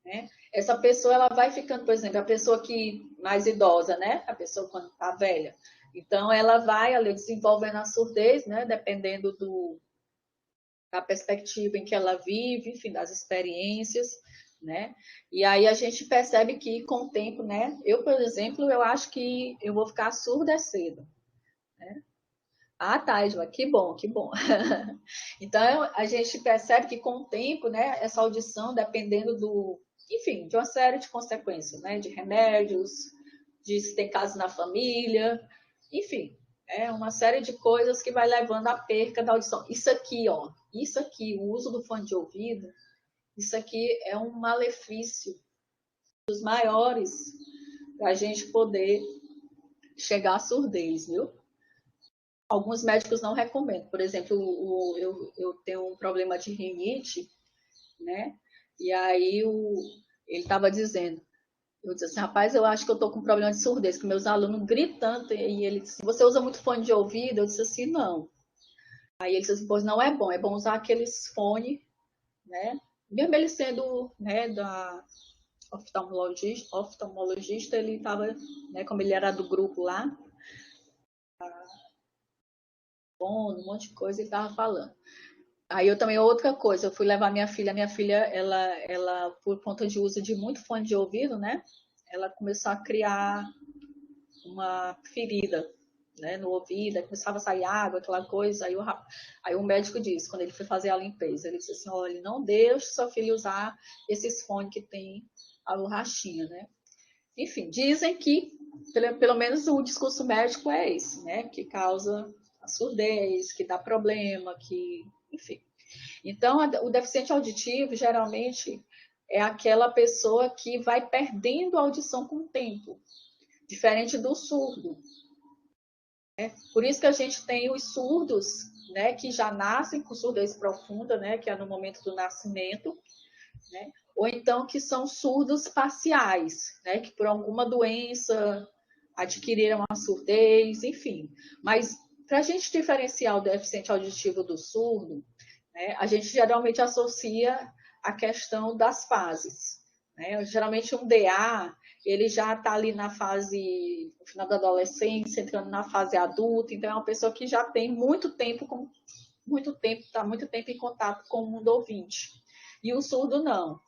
Né? Essa pessoa ela vai ficando, por exemplo, a pessoa que mais idosa, né? A pessoa quando está velha. Então, ela vai ali desenvolvendo a surdez, né? Dependendo da perspectiva em que ela vive, enfim, das experiências, né? E aí a gente percebe que com o tempo, né? Eu, por exemplo, eu acho que eu vou ficar surda cedo, né? Ah, tá, Isma, que bom, que bom. Então, a gente percebe que com o tempo, né, essa audição, dependendo enfim, de uma série de consequências, né, de remédios, de se tem casos na família, enfim, é uma série de coisas que vai levando à perca da audição. Isso aqui, ó, o uso do fone de ouvido, isso aqui é um malefício dos maiores para a gente poder chegar à surdez, viu? Alguns médicos não recomendam. Por exemplo, eu tenho um problema de rinite, né? E aí ele estava dizendo, eu disse assim, rapaz, eu acho que eu estou com um problema de surdez, com meus alunos gritando, e ele disse, você usa muito fone de ouvido? Eu disse assim, não. Aí ele disse assim, pois não é bom usar aqueles fones, né? Mesmo ele sendo, né, oftalmologista, ele estava, né, como ele era do grupo lá, bom, um monte de coisa ele estava falando. Aí eu também, outra coisa, eu fui levar minha filha, ela, por conta de uso de muito fone de ouvido, né, ela começou a criar uma ferida, né, no ouvido, aí começava a sair água, aquela coisa, aí o médico disse, quando ele foi fazer a limpeza, ele disse assim, olha, não deixe seu filho usar esses fones que tem a borrachinha, né. Enfim, dizem que, pelo menos o discurso médico é esse, né, que causa a surdez, que dá problema, que, enfim. Então, o deficiente auditivo, geralmente, é aquela pessoa que vai perdendo a audição com o tempo, diferente do surdo. Né? Por isso que a gente tem os surdos, né, que já nascem com surdez profunda, né, que é no momento do nascimento, né, ou então que são surdos parciais, né, que por alguma doença adquiriram a surdez, enfim. Mas para a gente diferenciar o deficiente auditivo do surdo, né, a gente geralmente associa a questão das fases. Né? Geralmente um DA, ele já está ali na fase, no final da adolescência, entrando na fase adulta, então é uma pessoa que já tem está muito tempo em contato com o mundo ouvinte. E o surdo não.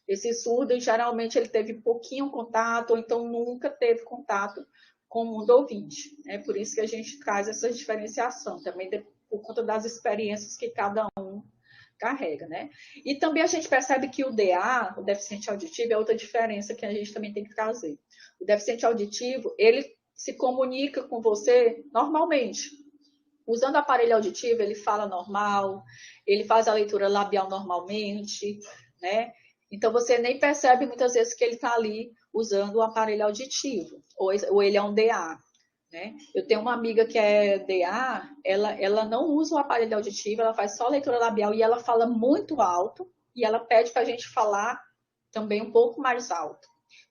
Esse surdo, geralmente, ele teve pouquinho contato, ou então nunca teve contato com o mundo ouvinte. É por isso que a gente traz essa diferenciação, também por conta das experiências que cada um carrega, né? E também a gente percebe que o DA, o deficiente auditivo, é outra diferença que a gente também tem que trazer. O deficiente auditivo, ele se comunica com você normalmente. Usando o aparelho auditivo, ele fala normal, ele faz a leitura labial normalmente, né? Então, você nem percebe muitas vezes que ele está ali usando o aparelho auditivo, ou ele é um DA. Né? Eu tenho uma amiga que é DA, ela não usa o aparelho auditivo, ela faz só leitura labial e ela fala muito alto, e ela pede para a gente falar também um pouco mais alto,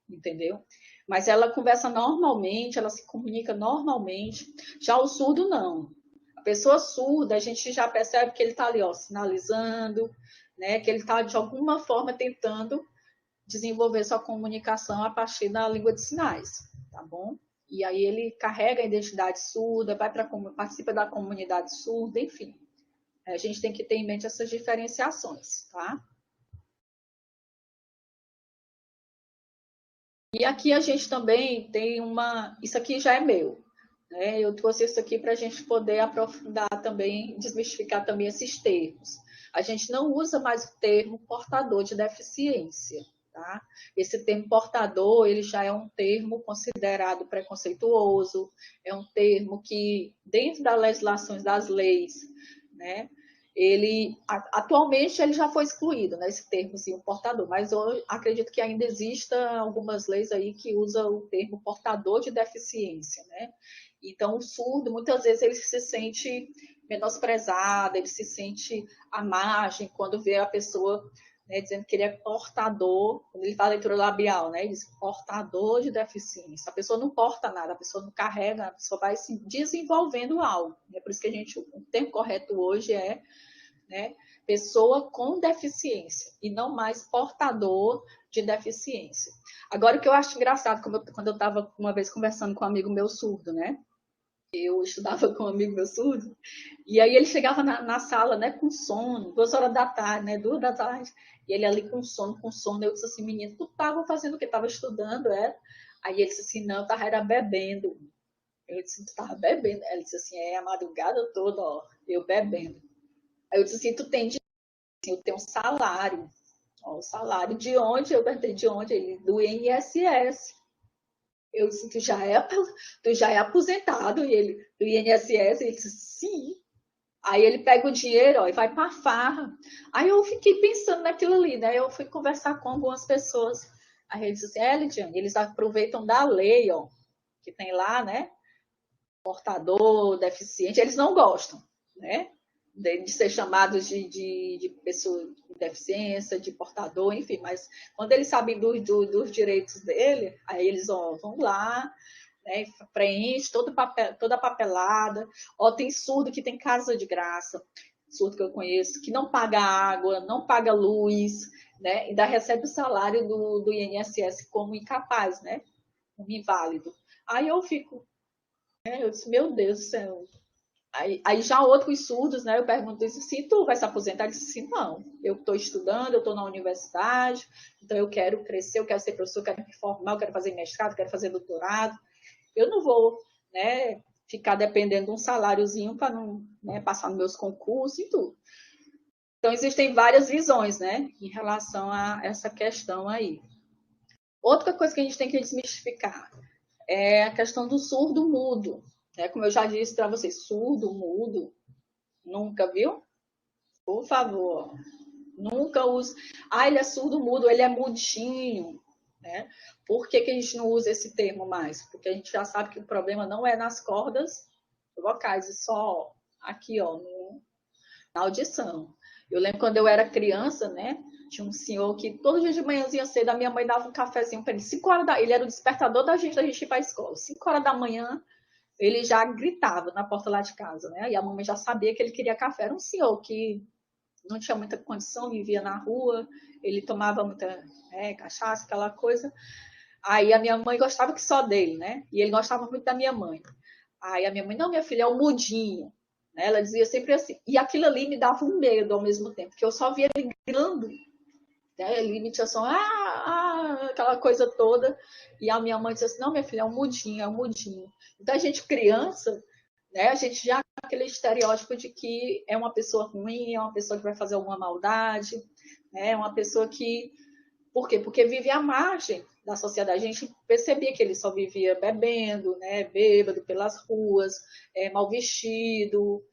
entendeu? Mas ela conversa normalmente, ela se comunica normalmente. Já o surdo, não. A pessoa surda, a gente já percebe que ele está ali, ó, sinalizando, né? Que ele está, de alguma forma, tentando desenvolver sua comunicação a partir da língua de sinais, tá bom? E aí ele carrega a identidade surda, participa da comunidade surda, enfim. A gente tem que ter em mente essas diferenciações, tá? E aqui a gente também tem uma... Isso aqui já é meu, né? Eu trouxe isso aqui para a gente poder aprofundar também, desmistificar também esses termos. A gente não usa mais o termo portador de deficiência, tá? Esse termo portador, ele já é um termo considerado preconceituoso, é um termo que, dentro das legislações das leis, né, atualmente ele já foi excluído, né, esse termo assim, o portador, mas eu acredito que ainda exista algumas leis aí que usam o termo portador de deficiência, né? Então o surdo, muitas vezes ele se sente menosprezado, ele se sente à margem quando vê a pessoa, né, dizendo que ele é portador, quando ele fala leitura labial, né, ele diz portador de deficiência. A pessoa não porta nada, a pessoa não carrega, a pessoa vai se desenvolvendo algo. É por isso que o termo correto hoje é, né, pessoa com deficiência e não mais portador de deficiência. Agora, o que eu acho engraçado, quando eu estava uma vez conversando com um amigo meu surdo, né? Eu estudava com um amigo meu surdo, e aí ele chegava na sala, né, com sono, 2 horas da tarde, né, 2 da tarde, e ele ali com sono, eu disse assim, menino, tu estava fazendo o quê? Estava estudando, era? Aí ele disse assim, não, eu estava era bebendo. Eu disse, tu estava bebendo? Ele disse assim, a madrugada toda, ó, eu bebendo. Aí eu disse assim, tu tem eu tenho um salário. Ó, o salário de onde? Eu perguntei de onde? Ele, do INSS. Eu disse, tu já é aposentado? E ele, do INSS? Ele disse, sim. Aí ele pega o dinheiro, ó, e vai pra farra. Aí eu fiquei pensando naquilo ali, né? Eu fui conversar com algumas pessoas. Aí ele disse assim, Lidiane, eles aproveitam da lei, ó, que tem lá, né? Portador, deficiente, eles não gostam, né? De ser chamados de pessoa com deficiência, de portador, enfim, mas quando eles sabem dos direitos dele, aí eles ó, vão lá, né, preenche toda a papelada. Ó, tem surdo que tem casa de graça, surdo que eu conheço, que não paga água, não paga luz, né? Ainda recebe o salário do INSS como incapaz, né? Como inválido. Aí eu fico, né? Eu disse, meu Deus do céu. Aí já outros surdos, né? Eu pergunto isso, se tu vai se aposentar? Ele disse assim, não, eu estou estudando, eu estou na universidade, então eu quero crescer, eu quero ser professor, eu quero me formar, eu quero fazer mestrado, eu quero fazer doutorado. Eu não vou, né, ficar dependendo de um saláriozinho para não, né, passar nos meus concursos e tudo. Então, existem várias visões, né, em relação a essa questão aí. Outra coisa que a gente tem que desmistificar é a questão do surdo-mudo. Né? Como eu já disse para vocês, surdo-mudo, nunca viu? Por favor, nunca use. Ah, ele é surdo-mudo, ele é mudinho. Né? Por que a gente não usa esse termo mais? Porque a gente já sabe que o problema não é nas cordas vocais, é só aqui, ó, na audição. Eu lembro quando eu era criança, né? Tinha um senhor que todo dia de manhãzinha cedo a minha mãe dava um cafezinho para ele. 5 horas da... Ele era o despertador da gente ir para a escola. 5 horas da manhã, ele já gritava na porta lá de casa, né? E a mamãe já sabia que ele queria café. Era um senhor que não tinha muita condição, vivia na rua, ele tomava muita cachaça, aquela coisa. Aí a minha mãe gostava que só dele, né? E ele gostava muito da minha mãe. Aí a minha mãe, não, minha filha, é o mudinho. Né? Ela dizia sempre assim. E aquilo ali me dava um medo ao mesmo tempo, porque eu só via ele gritando. Né? Ele me tinha só, aquela coisa toda. E a minha mãe dizia assim, não, minha filha, é um mudinho, é um mudinho. Então a gente criança, né? A gente já tem aquele estereótipo de que é uma pessoa ruim, é uma pessoa que vai fazer alguma maldade, né? É uma pessoa que... Por quê? Porque vive à margem da sociedade. A gente percebia que ele só vivia bebendo, né? Bêbado pelas ruas, mal vestido,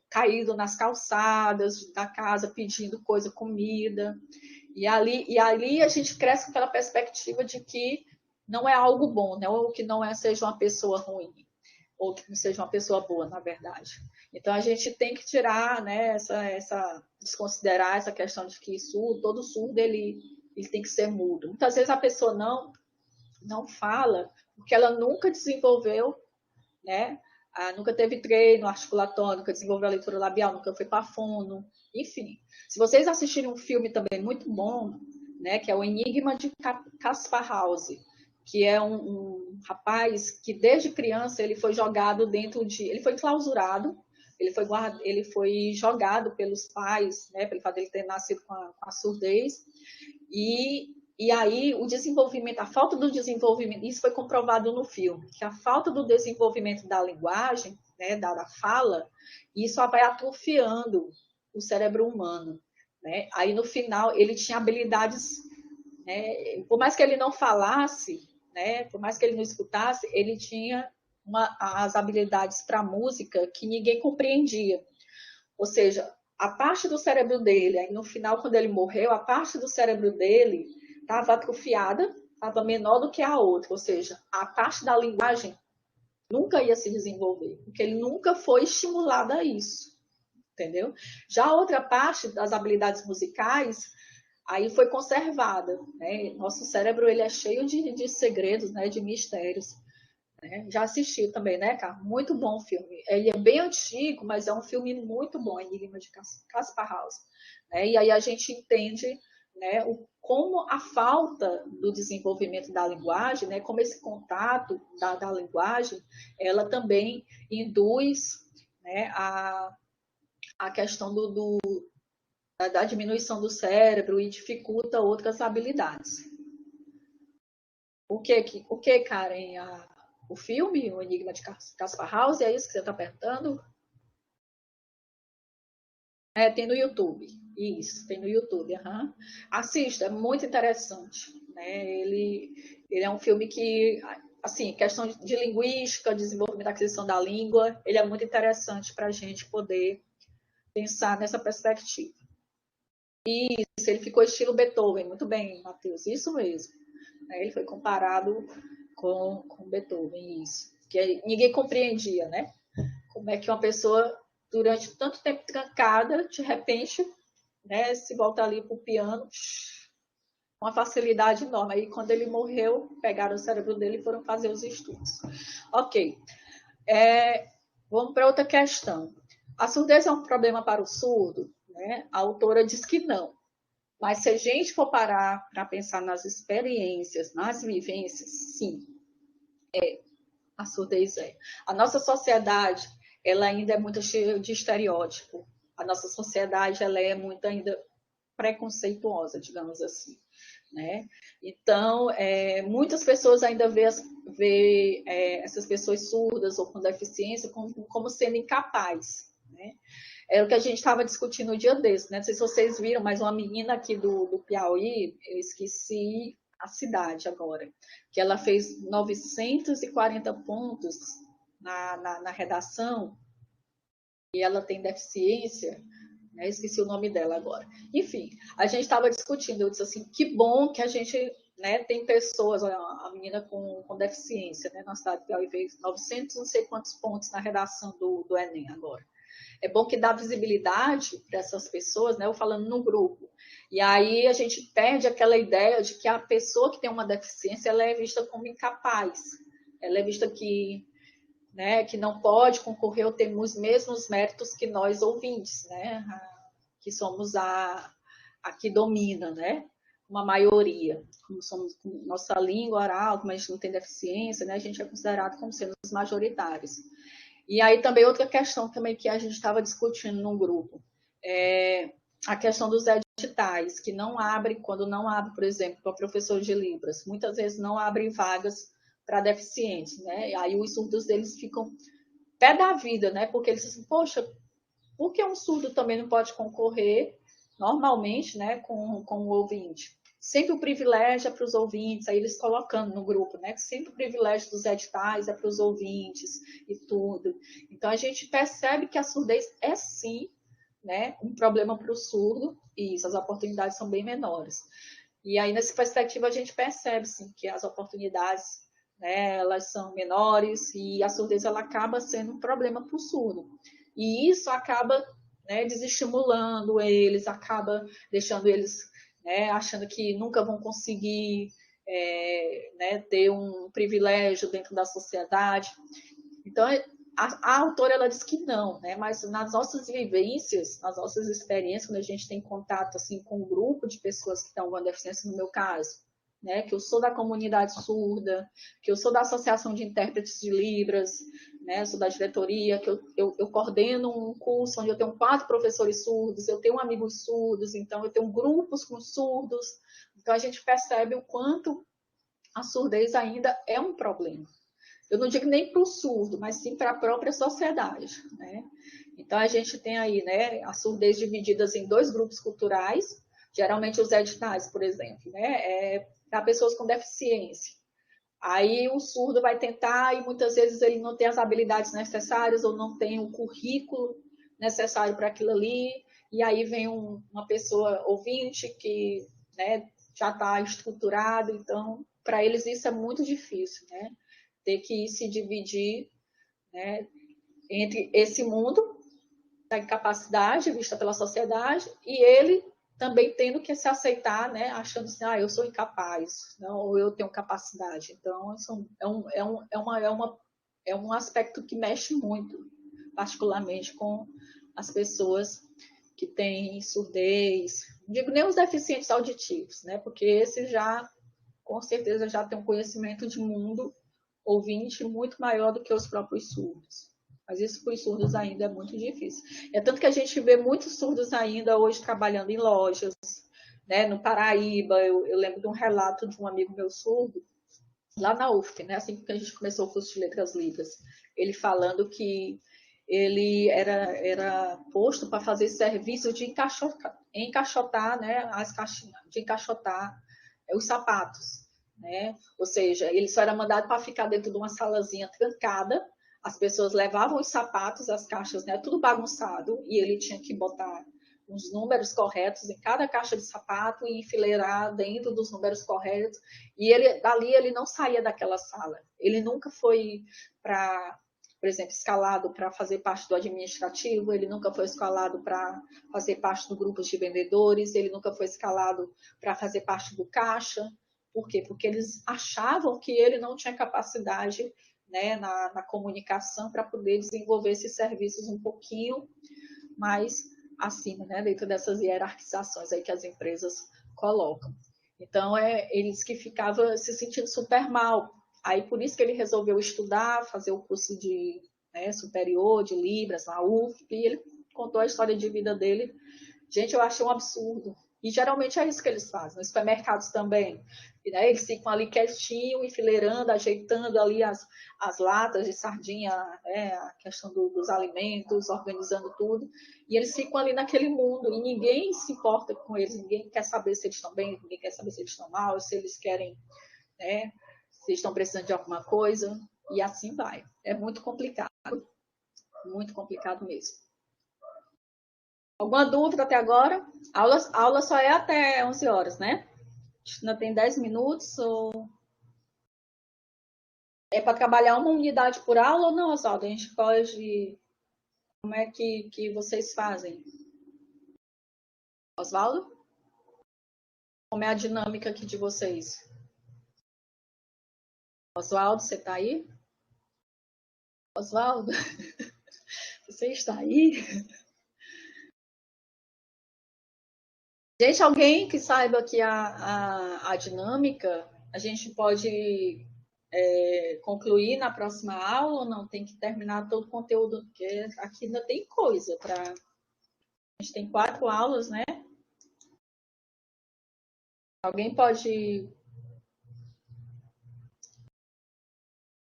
caído nas calçadas da casa pedindo coisa, comida. E ali a gente cresce com aquela perspectiva de que não é algo bom, né? Ou que não seja uma pessoa ruim, ou que não seja uma pessoa boa, na verdade. Então a gente tem que tirar, né, desconsiderar essa questão de que todo surdo ele tem que ser mudo. Muitas vezes a pessoa não fala porque ela nunca desenvolveu, né? Nunca teve treino articulatório, nunca desenvolveu a leitura labial, nunca foi para fono, enfim. Se vocês assistirem um filme também muito bom, né, que é o Enigma de Caspar House, que é um rapaz que desde criança ele foi jogado ele foi clausurado, ele foi jogado pelos pais, né, pelo fato de ele ter nascido com a surdez, e aí o desenvolvimento, a falta do desenvolvimento, isso foi comprovado no filme, que a falta do desenvolvimento da linguagem, né, da fala, isso vai atrofiando o cérebro humano. Né? Aí no final ele tinha habilidades, né, por mais que ele não falasse, né, por mais que ele não escutasse, ele tinha as habilidades para música que ninguém compreendia. Ou seja, a parte do cérebro dele, aí no final, quando ele morreu, a parte do cérebro dele estava atrofiada, estava menor do que a outra. Ou seja, a parte da linguagem nunca ia se desenvolver, porque ele nunca foi estimulado a isso. Entendeu? Já a outra parte das habilidades musicais, aí foi conservada. Né? Nosso cérebro ele é cheio de segredos, né? De mistérios. Né? Já assistiu também, né, cara? Muito bom o filme. Ele é bem antigo, mas é um filme muito bom, Enigma de Caspar House. Né? E aí a gente entende, né, como a falta do desenvolvimento da linguagem, né, como esse contato da linguagem, ela também induz, né, a questão da diminuição do cérebro e dificulta outras habilidades. O que, Karen? O filme, O Enigma de Caspar House, é isso que você está perguntando? Tem no YouTube. Isso, tem no YouTube. Uhum. Assista, é muito interessante. Né? Ele é um filme que, assim, questão de linguística, desenvolvimento da aquisição da língua, ele é muito interessante para a gente poder pensar nessa perspectiva. Isso, ele ficou estilo Beethoven, muito bem, Matheus, isso mesmo. Ele foi comparado com Beethoven, isso. Que ninguém compreendia, né? Como é que uma pessoa, durante tanto tempo trancada, de repente, né, se volta ali para o piano, uma facilidade enorme. Aí, quando ele morreu, pegaram o cérebro dele e foram fazer os estudos. Ok. Vamos para outra questão. A surdez é um problema para o surdo? Né? A autora diz que não. Mas se a gente for parar para pensar nas experiências, nas vivências, sim, a surdez é. A nossa sociedade, ela ainda é muito cheia de estereótipo. A nossa sociedade, ela é muito ainda preconceituosa, digamos assim, né? Então, muitas pessoas ainda vê essas pessoas surdas ou com deficiência como sendo incapazes, né? É o que a gente estava discutindo no dia desse, né? Não sei se vocês viram, mas uma menina aqui do Piauí, eu esqueci a cidade agora, que ela fez 940 pontos na redação e ela tem deficiência, né? Esqueci o nome dela agora. Enfim, a gente estava discutindo, eu disse assim, que bom que a gente, né, tem pessoas, a menina com deficiência, né, na cidade de Piauí fez 900 não sei quantos pontos na redação do Enem agora. É bom que dá visibilidade para essas pessoas, né? Eu falando no grupo. E aí a gente perde aquela ideia de que a pessoa que tem uma deficiência, ela é vista como incapaz. Ela é vista que não pode concorrer ou ter os mesmos méritos que nós ouvintes, né? Que somos a que domina, né? Uma maioria. Como somos nossa língua oral, como a gente não tem deficiência, né? A gente é considerado como sendo os majoritários. E aí também outra questão também que a gente estava discutindo no grupo é a questão dos editais, que não abre, quando não abre, por exemplo, para professor de Libras, muitas vezes não abrem vagas para deficientes, né? E aí os surdos deles ficam pé da vida, né? Porque eles dizem, poxa, por que um surdo também não pode concorrer normalmente, né, com o ouvinte? Sempre o privilégio é para os ouvintes, aí eles colocando no grupo, né, que sempre o privilégio dos editais é para os ouvintes e tudo. Então a gente percebe que a surdez é sim, né, um problema para o surdo, e isso, as oportunidades são bem menores. E aí nessa perspectiva a gente percebe sim que as oportunidades, né, elas são menores e a surdez ela acaba sendo um problema para o surdo. E isso acaba, né, desestimulando eles, acaba deixando eles, né, achando que nunca vão conseguir né, ter um privilégio dentro da sociedade. Então, a autora ela diz que não, né? Mas nas nossas vivências, nas nossas experiências, quando a gente tem contato assim com um grupo de pessoas que estão com deficiência, no meu caso, né? Que eu sou da comunidade surda, que eu sou da Associação de Intérpretes de Libras, né? Eu sou da diretoria, que eu coordeno um curso onde eu tenho 4 professores surdos, eu tenho amigos surdos, então eu tenho grupos com surdos. Então a gente percebe o quanto a surdez ainda é um problema. Eu não digo nem para o surdo, mas sim para a própria sociedade, né? Então a gente tem aí, né, a surdez divididas em 2 grupos culturais, geralmente os editais, por exemplo, né, para pessoas com deficiência. Aí o surdo vai tentar e muitas vezes ele não tem as habilidades necessárias ou não tem o currículo necessário para aquilo ali, e aí vem uma pessoa ouvinte que, né, já está estruturado, então para eles isso é muito difícil, né? Ter que se dividir, né, entre esse mundo da incapacidade vista pela sociedade e ele também tendo que se aceitar, né, achando assim, eu sou incapaz, não, ou eu tenho capacidade. Então, é um aspecto que mexe muito, particularmente com as pessoas que têm surdez, não digo nem os deficientes auditivos, né, porque esses já, com certeza, já têm um conhecimento de mundo ouvinte muito maior do que os próprios surdos. Mas isso para os surdos ainda é muito difícil. É tanto que a gente vê muitos surdos ainda hoje trabalhando em lojas, né? No Paraíba, eu lembro de um relato de um amigo meu surdo, lá na UFT, né? Assim que a gente começou o curso de Letras Livres, ele falando que ele era posto para fazer serviço de encaixotar, né? As caixinhas, de encaixotar os sapatos, né? Ou seja, ele só era mandado para ficar dentro de uma salazinha trancada, as pessoas levavam os sapatos, as caixas, né? Tudo bagunçado, e ele tinha que botar os números corretos em cada caixa de sapato e enfileirar dentro dos números corretos. E ele, dali ele não saía daquela sala. Ele nunca foi para, por exemplo, escalado para fazer parte do administrativo, ele nunca foi escalado para fazer parte do grupo de vendedores, ele nunca foi escalado para fazer parte do caixa. Por quê? Porque eles achavam que ele não tinha capacidade, né, na comunicação para poder desenvolver esses serviços um pouquinho mais acima, né? Dentro dessas hierarquizações aí que as empresas colocam. Então, eles que ficavam se sentindo super mal. Aí, por isso que ele resolveu estudar, fazer o curso de superior de Libras na UFP, e ele contou a história de vida dele. Gente, eu achei um absurdo. E geralmente é isso que eles fazem, nos supermercados também. E, né, eles ficam ali quietinho, enfileirando, ajeitando ali as latas de sardinha, a questão dos alimentos, organizando tudo. E eles ficam ali naquele mundo e ninguém se importa com eles, ninguém quer saber se eles estão bem, ninguém quer saber se eles estão mal, se eles querem, se estão precisando de alguma coisa. E assim vai. É muito complicado mesmo. Alguma dúvida até agora? A aula só é até 11 horas, né? Ainda tem 10 minutos ou... É para trabalhar uma unidade por aula ou não, Oswaldo? A gente pode... Como é que vocês fazem? Oswaldo? Como é a dinâmica aqui de vocês? Oswaldo, você está aí? Oswaldo? Você está aí? Gente, alguém que saiba aqui a dinâmica, a gente pode concluir na próxima aula ou não? Tem que terminar todo o conteúdo, porque aqui ainda tem coisa para... A gente tem 4 aulas, né? Alguém pode...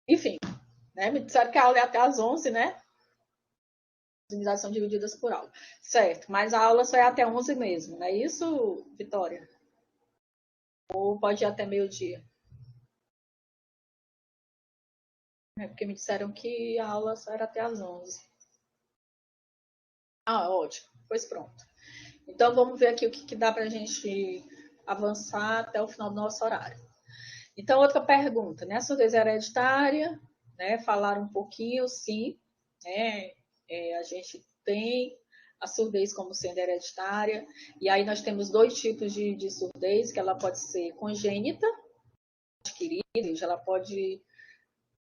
Enfim, né? Me disseram que a aula é até às 11, né? As unidades são divididas por aula. Certo, mas a aula só é até 11 mesmo, não é isso, Vitória? Ou pode ir até meio-dia? Porque me disseram que a aula só era até às 11. Ah, ótimo. Pois pronto. Então, vamos ver aqui o que dá para a gente avançar até o final do nosso horário. Então, outra pergunta, né? A surdez hereditária, né? Falaram um pouquinho, sim, né? A gente tem a surdez como sendo hereditária, e aí nós temos 2 tipos de surdez, que ela pode ser congênita, adquirida, ela pode...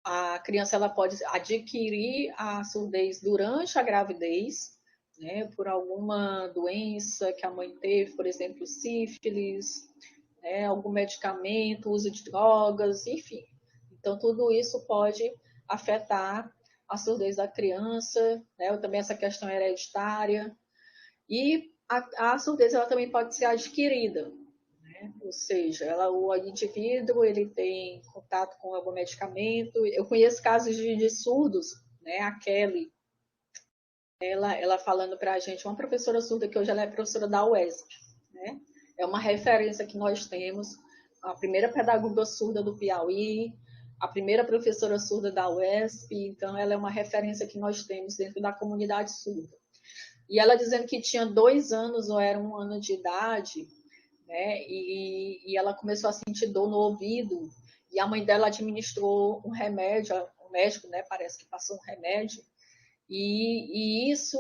A criança ela pode adquirir a surdez durante a gravidez, né, por alguma doença que a mãe teve, por exemplo, sífilis, né, algum medicamento, uso de drogas, enfim. Então, tudo isso pode afetar a surdez da criança, né, ou também essa questão hereditária. E a surdez ela também pode ser adquirida, né? Ou seja, o indivíduo ele tem contato com algum medicamento. Eu conheço casos de surdos, né? A Kelly, ela falando para a gente, uma professora surda que hoje ela é professora da UESP, né? É uma referência que nós temos, a primeira pedagoga surda do Piauí, a primeira professora surda da UESP, então ela é uma referência que nós temos dentro da comunidade surda. E ela dizendo que tinha 2 anos ou era 1 ano de idade, né? E ela começou a sentir dor no ouvido, e a mãe dela administrou um remédio, o médico, né, parece que passou um remédio, e isso,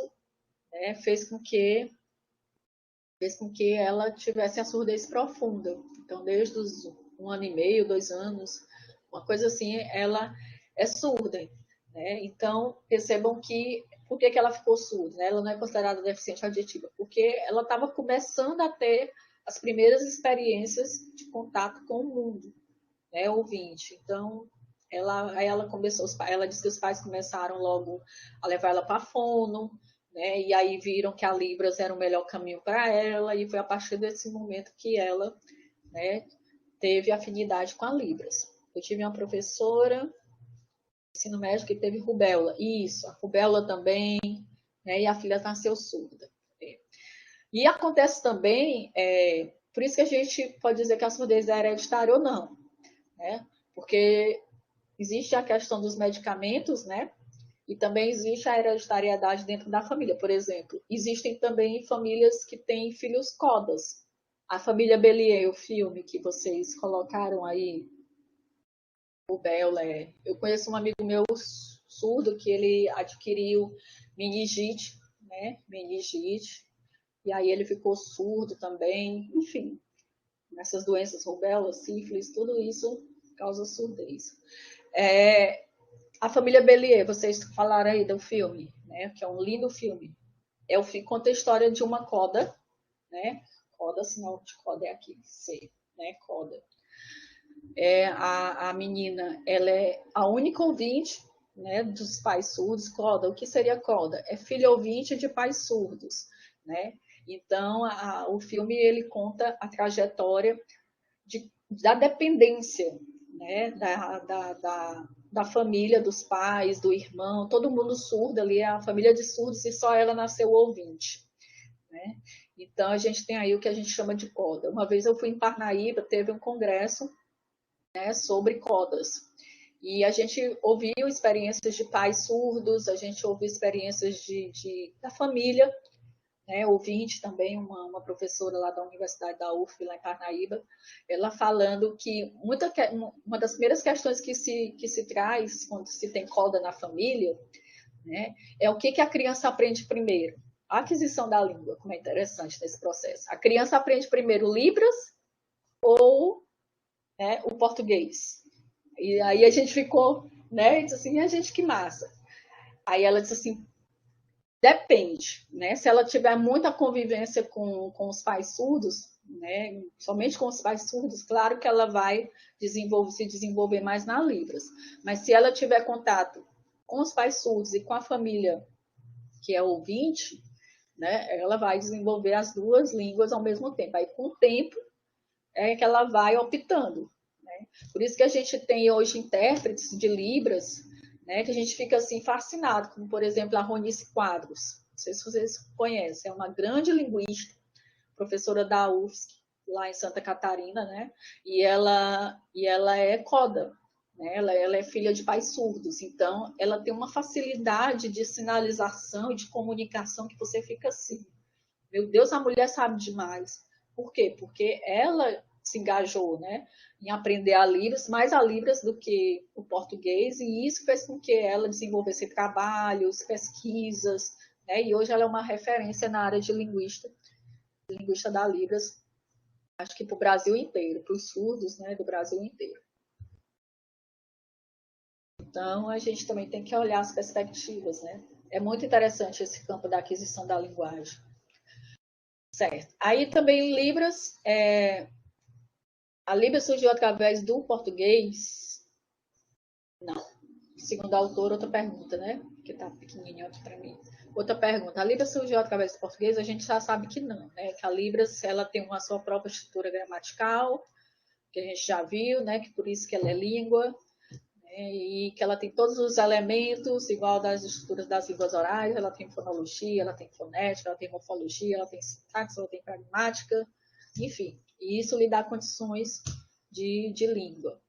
né, fez com que ela tivesse a surdez profunda. Então, desde os 1 ano e meio, 2 anos, uma coisa assim, ela é surda, né? Então, percebam que por que ela ficou surda, né? Ela não é considerada deficiente auditiva, porque ela estava começando a ter as primeiras experiências de contato com o mundo, né, ouvinte. Então, ela começou, ela disse que os pais começaram logo a levar ela para a fono, né, e aí viram que a Libras era o melhor caminho para ela, e foi a partir desse momento que ela, né, teve afinidade com a Libras. Eu tive uma professora ensino médio que teve rubéola, isso, a rubéola também, né, e a filha nasceu surda. E acontece também, por isso que a gente pode dizer que a surdez é hereditária ou não, né? Porque existe a questão dos medicamentos, né? E também existe a hereditariedade dentro da família. Por exemplo, existem também famílias que têm filhos codas. A família Bellier, o filme que vocês colocaram aí, o Bela, eu conheço um amigo meu surdo que ele adquiriu meningite, né? Meningite. E aí ele ficou surdo também. Enfim, essas doenças, rubéola, sífilis, tudo isso causa surdez. A família Bellier, vocês falaram aí do filme, né? Que é um lindo filme. conta a história de uma coda, né? Coda, sinal de coda é aqui, C, né? Coda. A menina, ela é a única ouvinte, né, dos pais surdos. Coda, o que seria coda? É filha ouvinte de pais surdos, né? Então, o filme ele conta a trajetória da dependência, né, da família, dos pais, do irmão, todo mundo surdo ali, a família de surdos, e só ela nasceu ouvinte, né? Então, a gente tem aí o que a gente chama de coda. Uma vez eu fui em Parnaíba, teve um congresso, né, sobre codas. E a gente ouviu experiências de pais surdos, a gente ouviu experiências da família, né, ouvinte também, uma professora lá da Universidade da UF, lá em Parnaíba, ela falando que uma das primeiras questões que se traz quando se tem coda na família, né, é o que a criança aprende primeiro. A aquisição da língua, como é interessante nesse processo. A criança aprende primeiro Libras ou, né, o português. E aí a gente ficou, né, e disse assim, a gente, que massa. Aí ela disse assim, depende, né? Se ela tiver muita convivência com os pais surdos, né? Somente com os pais surdos, claro que ela vai se desenvolver mais na Libras. Mas se ela tiver contato com os pais surdos e com a família que é ouvinte, né? Ela vai desenvolver as duas línguas ao mesmo tempo. Aí, com o tempo, é que ela vai optando. Né? Por isso que a gente tem hoje intérpretes de Libras, né, que a gente fica assim fascinado, como por exemplo a Ronice Quadros. Não sei se vocês conhecem, é uma grande linguista, professora da UFSC, lá em Santa Catarina, né? E ela é coda, né? Ela é filha de pais surdos, então ela tem uma facilidade de sinalização e de comunicação que você fica assim, meu Deus, a mulher sabe demais. Por quê? Porque ela se engajou, né, em aprender a Libras, mais a Libras do que o português, e isso fez com que ela desenvolvesse trabalhos, pesquisas, né, e hoje ela é uma referência na área de linguista da Libras, acho que para o Brasil inteiro, para os surdos, né, do Brasil inteiro. Então, a gente também tem que olhar as perspectivas, né? É muito interessante esse campo da aquisição da linguagem. Certo. Aí também Libras, a Libras surgiu através do português? Não. Segundo a autora, outra pergunta, né? Que tá pequenininho aqui para mim. Outra pergunta. A Libras surgiu através do português? A gente já sabe que não, né? Que a Libras, ela tem uma sua própria estrutura gramatical, que a gente já viu, né? Que por isso que ela é língua, né? E que ela tem todos os elementos, igual das estruturas das línguas orais. Ela tem fonologia, ela tem fonética, ela tem morfologia, ela tem sintaxe, ela tem pragmática, enfim. E isso lhe dá condições de língua.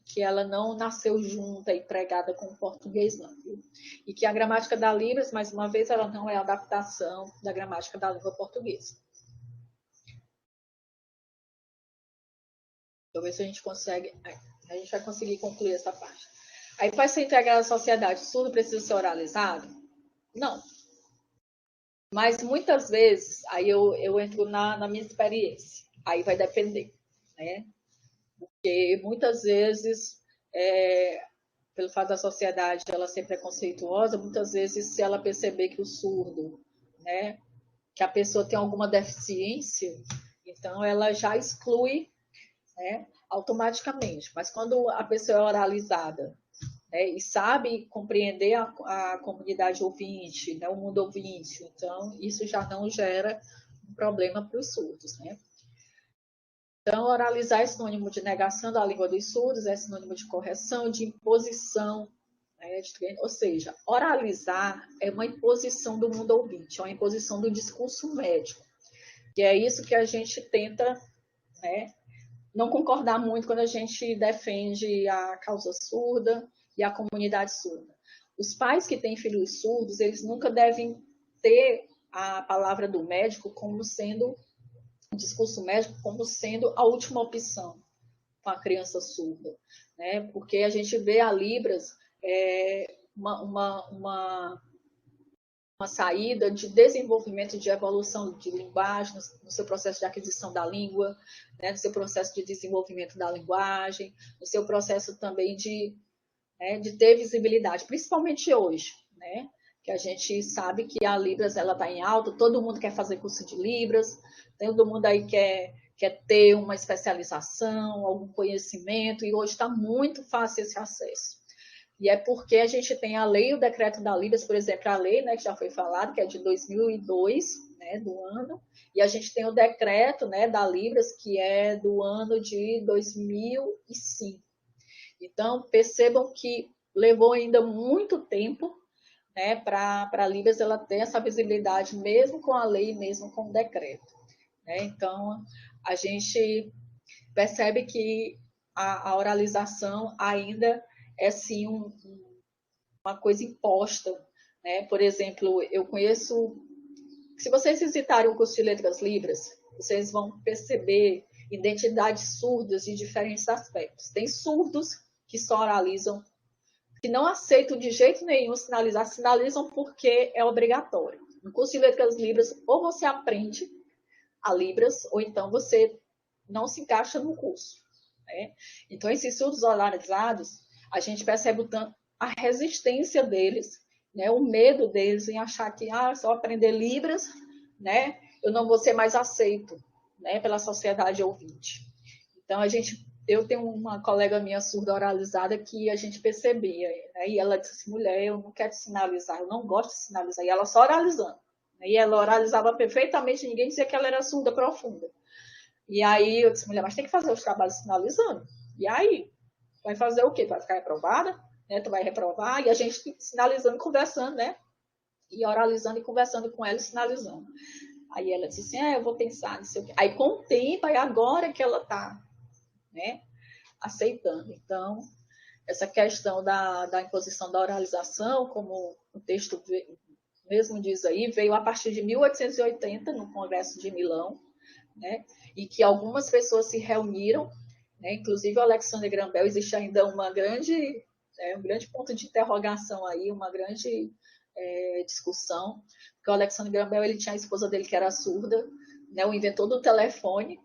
Que ela não nasceu junta e pregada com o português, não. Viu? E que a gramática da Libras, mais uma vez, ela não é a adaptação da gramática da língua portuguesa. Deixa eu ver se a gente consegue. A gente vai conseguir concluir essa parte. Aí, para ser integrado à sociedade, o surdo precisa ser oralizado? Não. Mas muitas vezes, aí eu entro na minha experiência. Aí vai depender, né? Porque muitas vezes, pelo fato da sociedade ela ser preconceituosa, muitas vezes se ela perceber que o surdo, né, que a pessoa tem alguma deficiência, então ela já exclui, né, automaticamente. Mas quando a pessoa é oralizada, né, e sabe compreender a comunidade ouvinte, né, o mundo ouvinte, então isso já não gera um problema para os surdos, né? Então, oralizar é sinônimo de negação da língua dos surdos, é sinônimo de correção, de imposição, né, ou seja, oralizar é uma imposição do mundo ouvinte, é uma imposição do discurso médico. E é isso que a gente tenta, né, não concordar muito quando a gente defende a causa surda e a comunidade surda. Os pais que têm filhos surdos, eles nunca devem ter a palavra do médico como sendo o discurso médico como sendo a última opção com a criança surda, né? Porque a gente vê a Libras uma saída de desenvolvimento, de evolução de linguagem, no seu processo de aquisição da língua, né? No seu processo de desenvolvimento da linguagem, no seu processo também de ter visibilidade, principalmente hoje, né? que a gente sabe que a Libras ela está em alta, todo mundo quer fazer curso de Libras, todo mundo aí quer ter uma especialização, algum conhecimento, e hoje está muito fácil esse acesso. E é porque a gente tem a lei e o decreto da Libras, por exemplo, a lei, né, que já foi falado, que é de 2002, né, do ano, e a gente tem o decreto, né, da Libras, que é do ano de 2005. Então, percebam que levou ainda muito tempo, né, para a Libras ela ter essa visibilidade, mesmo com a lei, mesmo com o decreto. Né? Então, a gente percebe que a oralização ainda é, sim, uma coisa imposta. Né? Por exemplo, eu conheço... Se vocês visitarem o curso de Letras Libras, vocês vão perceber identidades surdas de diferentes aspectos. Tem surdos que só oralizam, que não aceitam de jeito nenhum sinalizar, sinalizam porque é obrigatório. No curso de Letras Libras, ou você aprende a Libras, ou então você não se encaixa no curso. Né? Então, esses surdos oralizados, a gente percebe a resistência deles, né? O medo deles em achar que só aprender Libras, né? Eu não vou ser mais aceito, né? Pela sociedade ouvinte. Então, eu tenho uma colega minha surda oralizada que a gente percebia, né? E ela disse assim, mulher, eu não quero sinalizar, eu não gosto de sinalizar, e ela só oralizando. E ela oralizava perfeitamente, ninguém dizia que ela era surda profunda. E aí eu disse, mulher, mas tem que fazer os trabalhos sinalizando. E aí? Vai fazer o quê? Vai ficar reprovada? Né? Tu vai reprovar? E a gente sinalizando, conversando, né? E oralizando e conversando com ela e sinalizando. Aí ela disse assim, eu vou pensar nisso aqui. Aí com o tempo, aí agora que ela está, né, aceitando. Então, essa questão da imposição da oralização, como o texto mesmo diz aí, veio a partir de 1880, no Congresso de Milão, né, e que algumas pessoas se reuniram, né, inclusive o Alexander Graham Bell, existe ainda um grande ponto de interrogação aí, uma grande discussão, porque o Alexander Graham Bell, ele tinha a esposa dele que era surda, né, o inventor do telefone,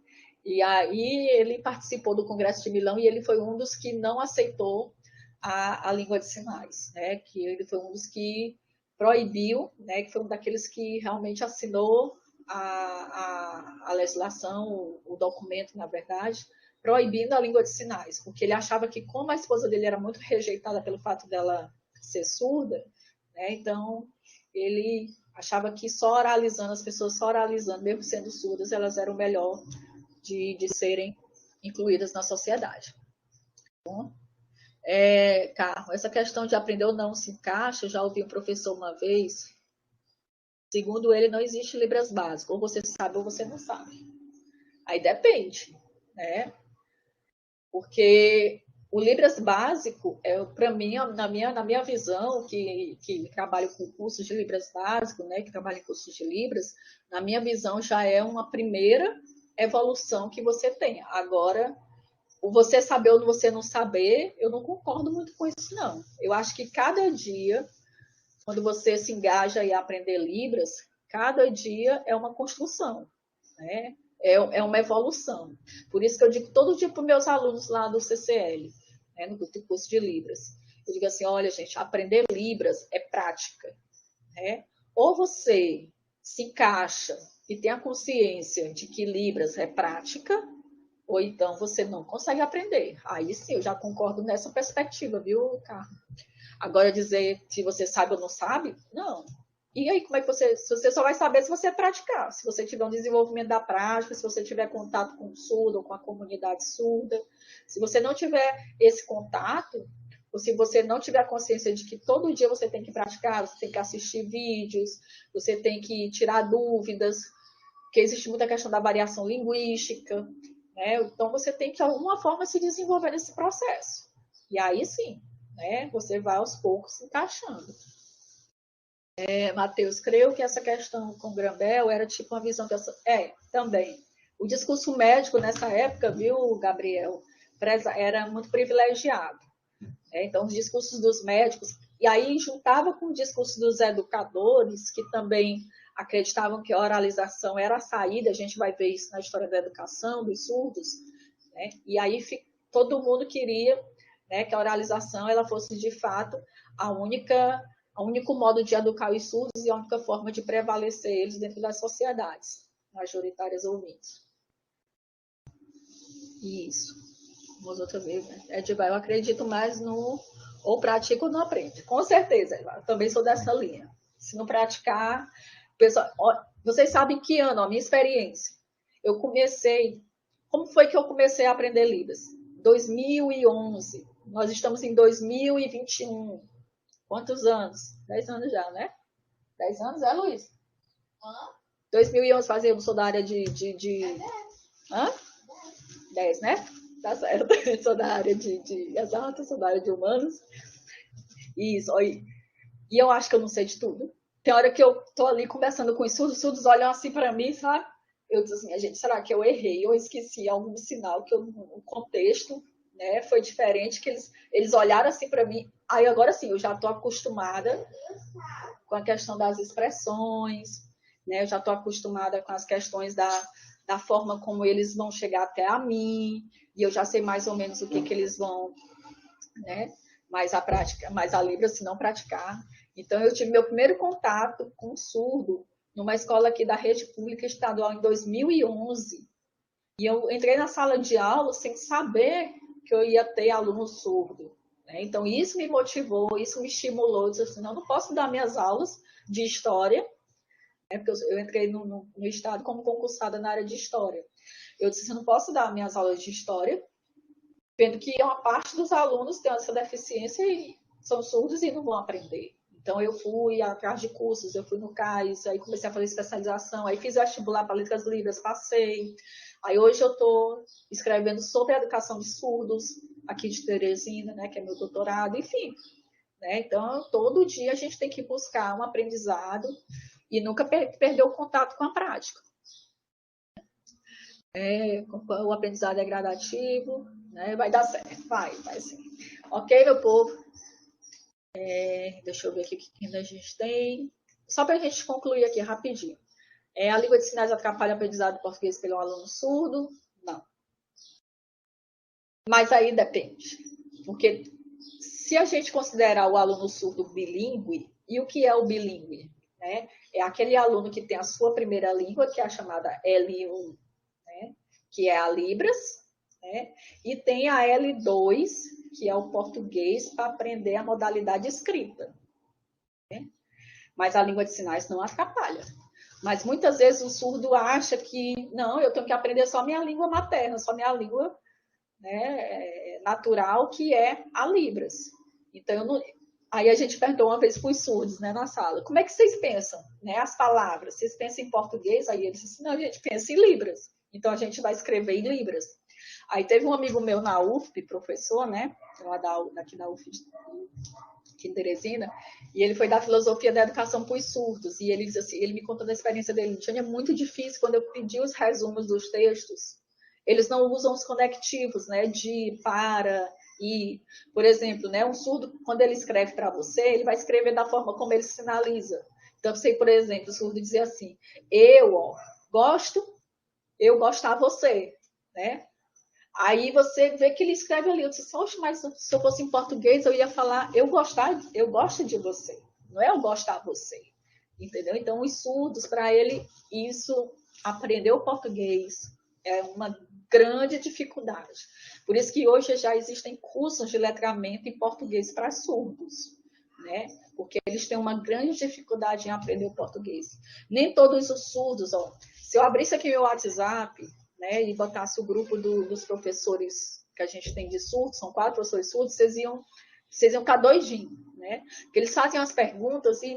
e aí ele participou do Congresso de Milão e ele foi um dos que não aceitou a língua de sinais, né, que ele foi um dos que proibiu, né, que foi um daqueles que realmente assinou a legislação, o documento, na verdade, proibindo a língua de sinais, porque ele achava que, como a esposa dele era muito rejeitada pelo fato dela ser surda, né, então ele achava que só oralizando, as pessoas só oralizando, mesmo sendo surdas, elas eram melhor de serem incluídas na sociedade. Bom, Carlos, essa questão de aprender ou não se encaixa, eu já ouvi um professor uma vez, segundo ele, não existe Libras básico, ou você sabe ou você não sabe. Aí depende, né? Porque o Libras básico, para mim, na minha visão, que trabalho com cursos de Libras básico, né, que trabalho em cursos de Libras, na minha visão já é uma primeira evolução que você tem. Agora, o você saber ou você não saber, eu não concordo muito com isso, não. Eu acho que cada dia, quando você se engaja em aprender Libras, cada dia é uma construção, né? É uma evolução. Por isso que eu digo todo dia para os meus alunos lá do CCL, né, no curso de Libras. Eu digo assim, olha, gente, aprender Libras é prática. Né? Ou você se encaixa e tem a consciência de que Libras é prática, ou então você não consegue aprender. Aí sim, eu já concordo nessa perspectiva, viu, Carlos? Agora dizer se você sabe ou não sabe, não. E aí, como é que você só vai saber se você praticar, se você tiver um desenvolvimento da prática, se você tiver contato com o surdo ou com a comunidade surda. Se você não tiver esse contato, ou se você não tiver a consciência de que todo dia você tem que praticar, você tem que assistir vídeos, você tem que tirar dúvidas, porque existe muita questão da variação linguística, né? Então você tem que, de alguma forma, se desenvolver nesse processo. E aí sim, né? Você vai aos poucos se encaixando. Matheus, creio que essa questão com Grambel era tipo uma visão dessa. Também. O discurso médico nessa época, viu, Gabriel, era muito privilegiado. Então, os discursos dos médicos, e aí juntava com o discurso dos educadores, que também acreditavam que a oralização era a saída, a gente vai ver isso na história da educação, dos surdos, né? E aí todo mundo queria, né, que a oralização ela fosse, de fato, a única o único modo de educar os surdos e a única forma de prevalecer eles dentro das sociedades majoritárias ouvintes. Isso. Vamos outra vez, né? Edivar, eu acredito mais no ou pratica ou não aprende. Com certeza, eu também sou dessa linha. Se não praticar, pessoal, ó, vocês sabem que ano, a minha experiência. Eu comecei, como foi que eu comecei a aprender Libras? 2011. Nós estamos em 2021. Quantos anos? 10 anos já, né? 10 anos, é, Luiz? 2011, fazer, eu sou da área de... Hã? 10, né? Tá certo. Eu sou da área de exatas, sou da área de humanos. Isso, aí. E eu acho que eu não sei de tudo. Tem hora que eu tô ali conversando com os surdos olham assim para mim, sabe? Eu disse assim, gente, será que eu errei? Eu esqueci algum sinal que o contexto, né, foi diferente, que eles olharam assim para mim. Aí agora sim, eu já tô acostumada com a questão das expressões, né? Eu já tô acostumada com as questões da forma como eles vão chegar até a mim, e eu já sei mais ou menos o que eles vão, né? Mais a prática, mais a Libra, se não praticar. Então, eu tive meu primeiro contato com surdo numa escola aqui da rede pública estadual em 2011. E eu entrei na sala de aula sem saber que eu ia ter aluno surdo, né? Então, isso me motivou, isso me estimulou. Eu disse assim, não posso dar minhas aulas de história, né? Porque eu entrei no estado como concursada na área de história. Eu disse, eu não posso dar minhas aulas de história, vendo que uma parte dos alunos tem essa deficiência e são surdos e não vão aprender. Então, eu fui atrás de cursos, eu fui no CAIS, aí comecei a fazer especialização, aí fiz vestibular para Letras Libras, passei. Aí, hoje eu estou escrevendo sobre a educação de surdos, aqui de Teresina, né, que é meu doutorado, enfim. Né? Então, todo dia a gente tem que buscar um aprendizado e nunca perder o contato com a prática. O aprendizado é gradativo, né? Vai dar certo, vai sim. Ok, meu povo? Deixa eu ver aqui o que ainda a gente tem. Só para a gente concluir aqui rapidinho. A língua de sinais atrapalha o aprendizado do português pelo aluno surdo? Não. Mas aí depende. Porque se a gente considerar o aluno surdo bilíngue, e o que é o bilíngue? Né? É aquele aluno que tem a sua primeira língua, que é a chamada L1, né? Que é a Libras, né? E tem a L2, que é o português, para aprender a modalidade escrita. Né? Mas a língua de sinais não atrapalha. Mas muitas vezes o surdo acha que, não, eu tenho que aprender só minha língua materna, só minha língua, né, natural, que é a Libras. Então, aí a gente perguntou uma vez para os surdos, né, na sala, como é que vocês pensam, né, as palavras? Vocês pensam em português? Aí eles disseram, não, a gente pensa em Libras. Então, a gente vai escrever em Libras. Aí teve um amigo meu na UFP, professor, né, aqui da UFP, aqui em Teresina, e ele foi dar filosofia da educação para os surdos. E ele diz assim, ele me contou da experiência dele. É muito difícil quando eu pedi os resumos dos textos. Eles não usam os conectivos, né, de, para, e, por exemplo, né, um surdo, quando ele escreve para você, ele vai escrever da forma como ele sinaliza. Então, sei, por exemplo, o surdo dizer assim, eu gosto a você, né? Aí você vê que ele escreve ali, eu disse, mas se eu fosse em português, eu ia falar, eu gosto de você, não é eu gosto a você, entendeu? Então, os surdos, para ele, isso, aprender o português é uma grande dificuldade. Por isso que hoje já existem cursos de letramento em português para surdos, né? Porque eles têm uma grande dificuldade em aprender o português. Nem todos os surdos, ó, se eu abrisse aqui meu WhatsApp, né, e botasse o grupo dos professores que a gente tem de surdos, são 4 professores surdos, vocês iam ficar doidinhos, né? Porque eles fazem as perguntas e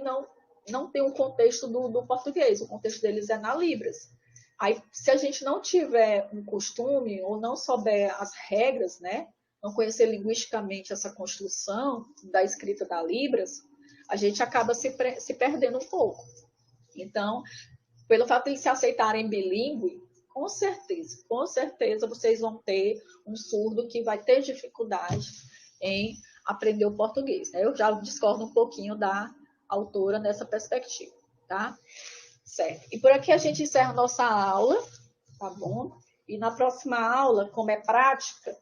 não tem o contexto do português, o contexto deles é na Libras. Aí, se a gente não tiver um costume ou não souber as regras, né, não conhecer linguisticamente essa construção da escrita da Libras, a gente acaba se perdendo um pouco. Então, pelo fato de se aceitarem bilíngue, com certeza vocês vão ter um surdo que vai ter dificuldade em aprender o português. Né? Eu já discordo um pouquinho da autora nessa perspectiva, tá? Certo. E por aqui a gente encerra nossa aula, tá bom? E na próxima aula, como é prática,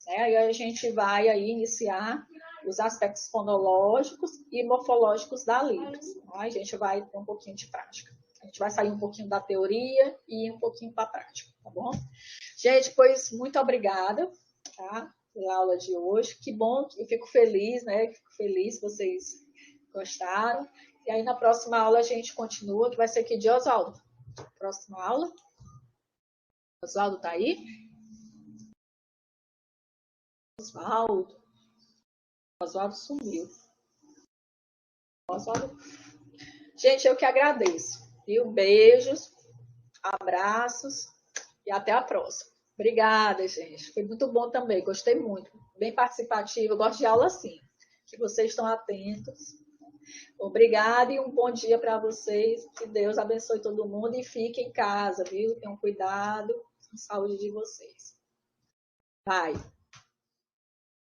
né, aí a gente vai aí iniciar os aspectos fonológicos e morfológicos da Libras. A gente vai ter um pouquinho de prática. A gente vai sair um pouquinho da teoria e ir um pouquinho para a prática, tá bom? Gente, pois muito obrigada, tá? Pela aula de hoje. Que bom, e fico feliz, né? Fico feliz que vocês gostaram. E aí na próxima aula a gente continua, que vai ser aqui de Oswaldo. Próxima aula. Oswaldo tá aí? Oswaldo. Oswaldo sumiu. Oswaldo. Gente, eu que agradeço. Viu? Beijos, abraços e até a próxima. Obrigada, gente. Foi muito bom também. Gostei muito. Bem participativo. Eu gosto de aula assim, que vocês estão atentos. Obrigada e um bom dia para vocês. Que Deus abençoe todo mundo e fiquem em casa, viu? Tenham cuidado com a saúde de vocês. Bye.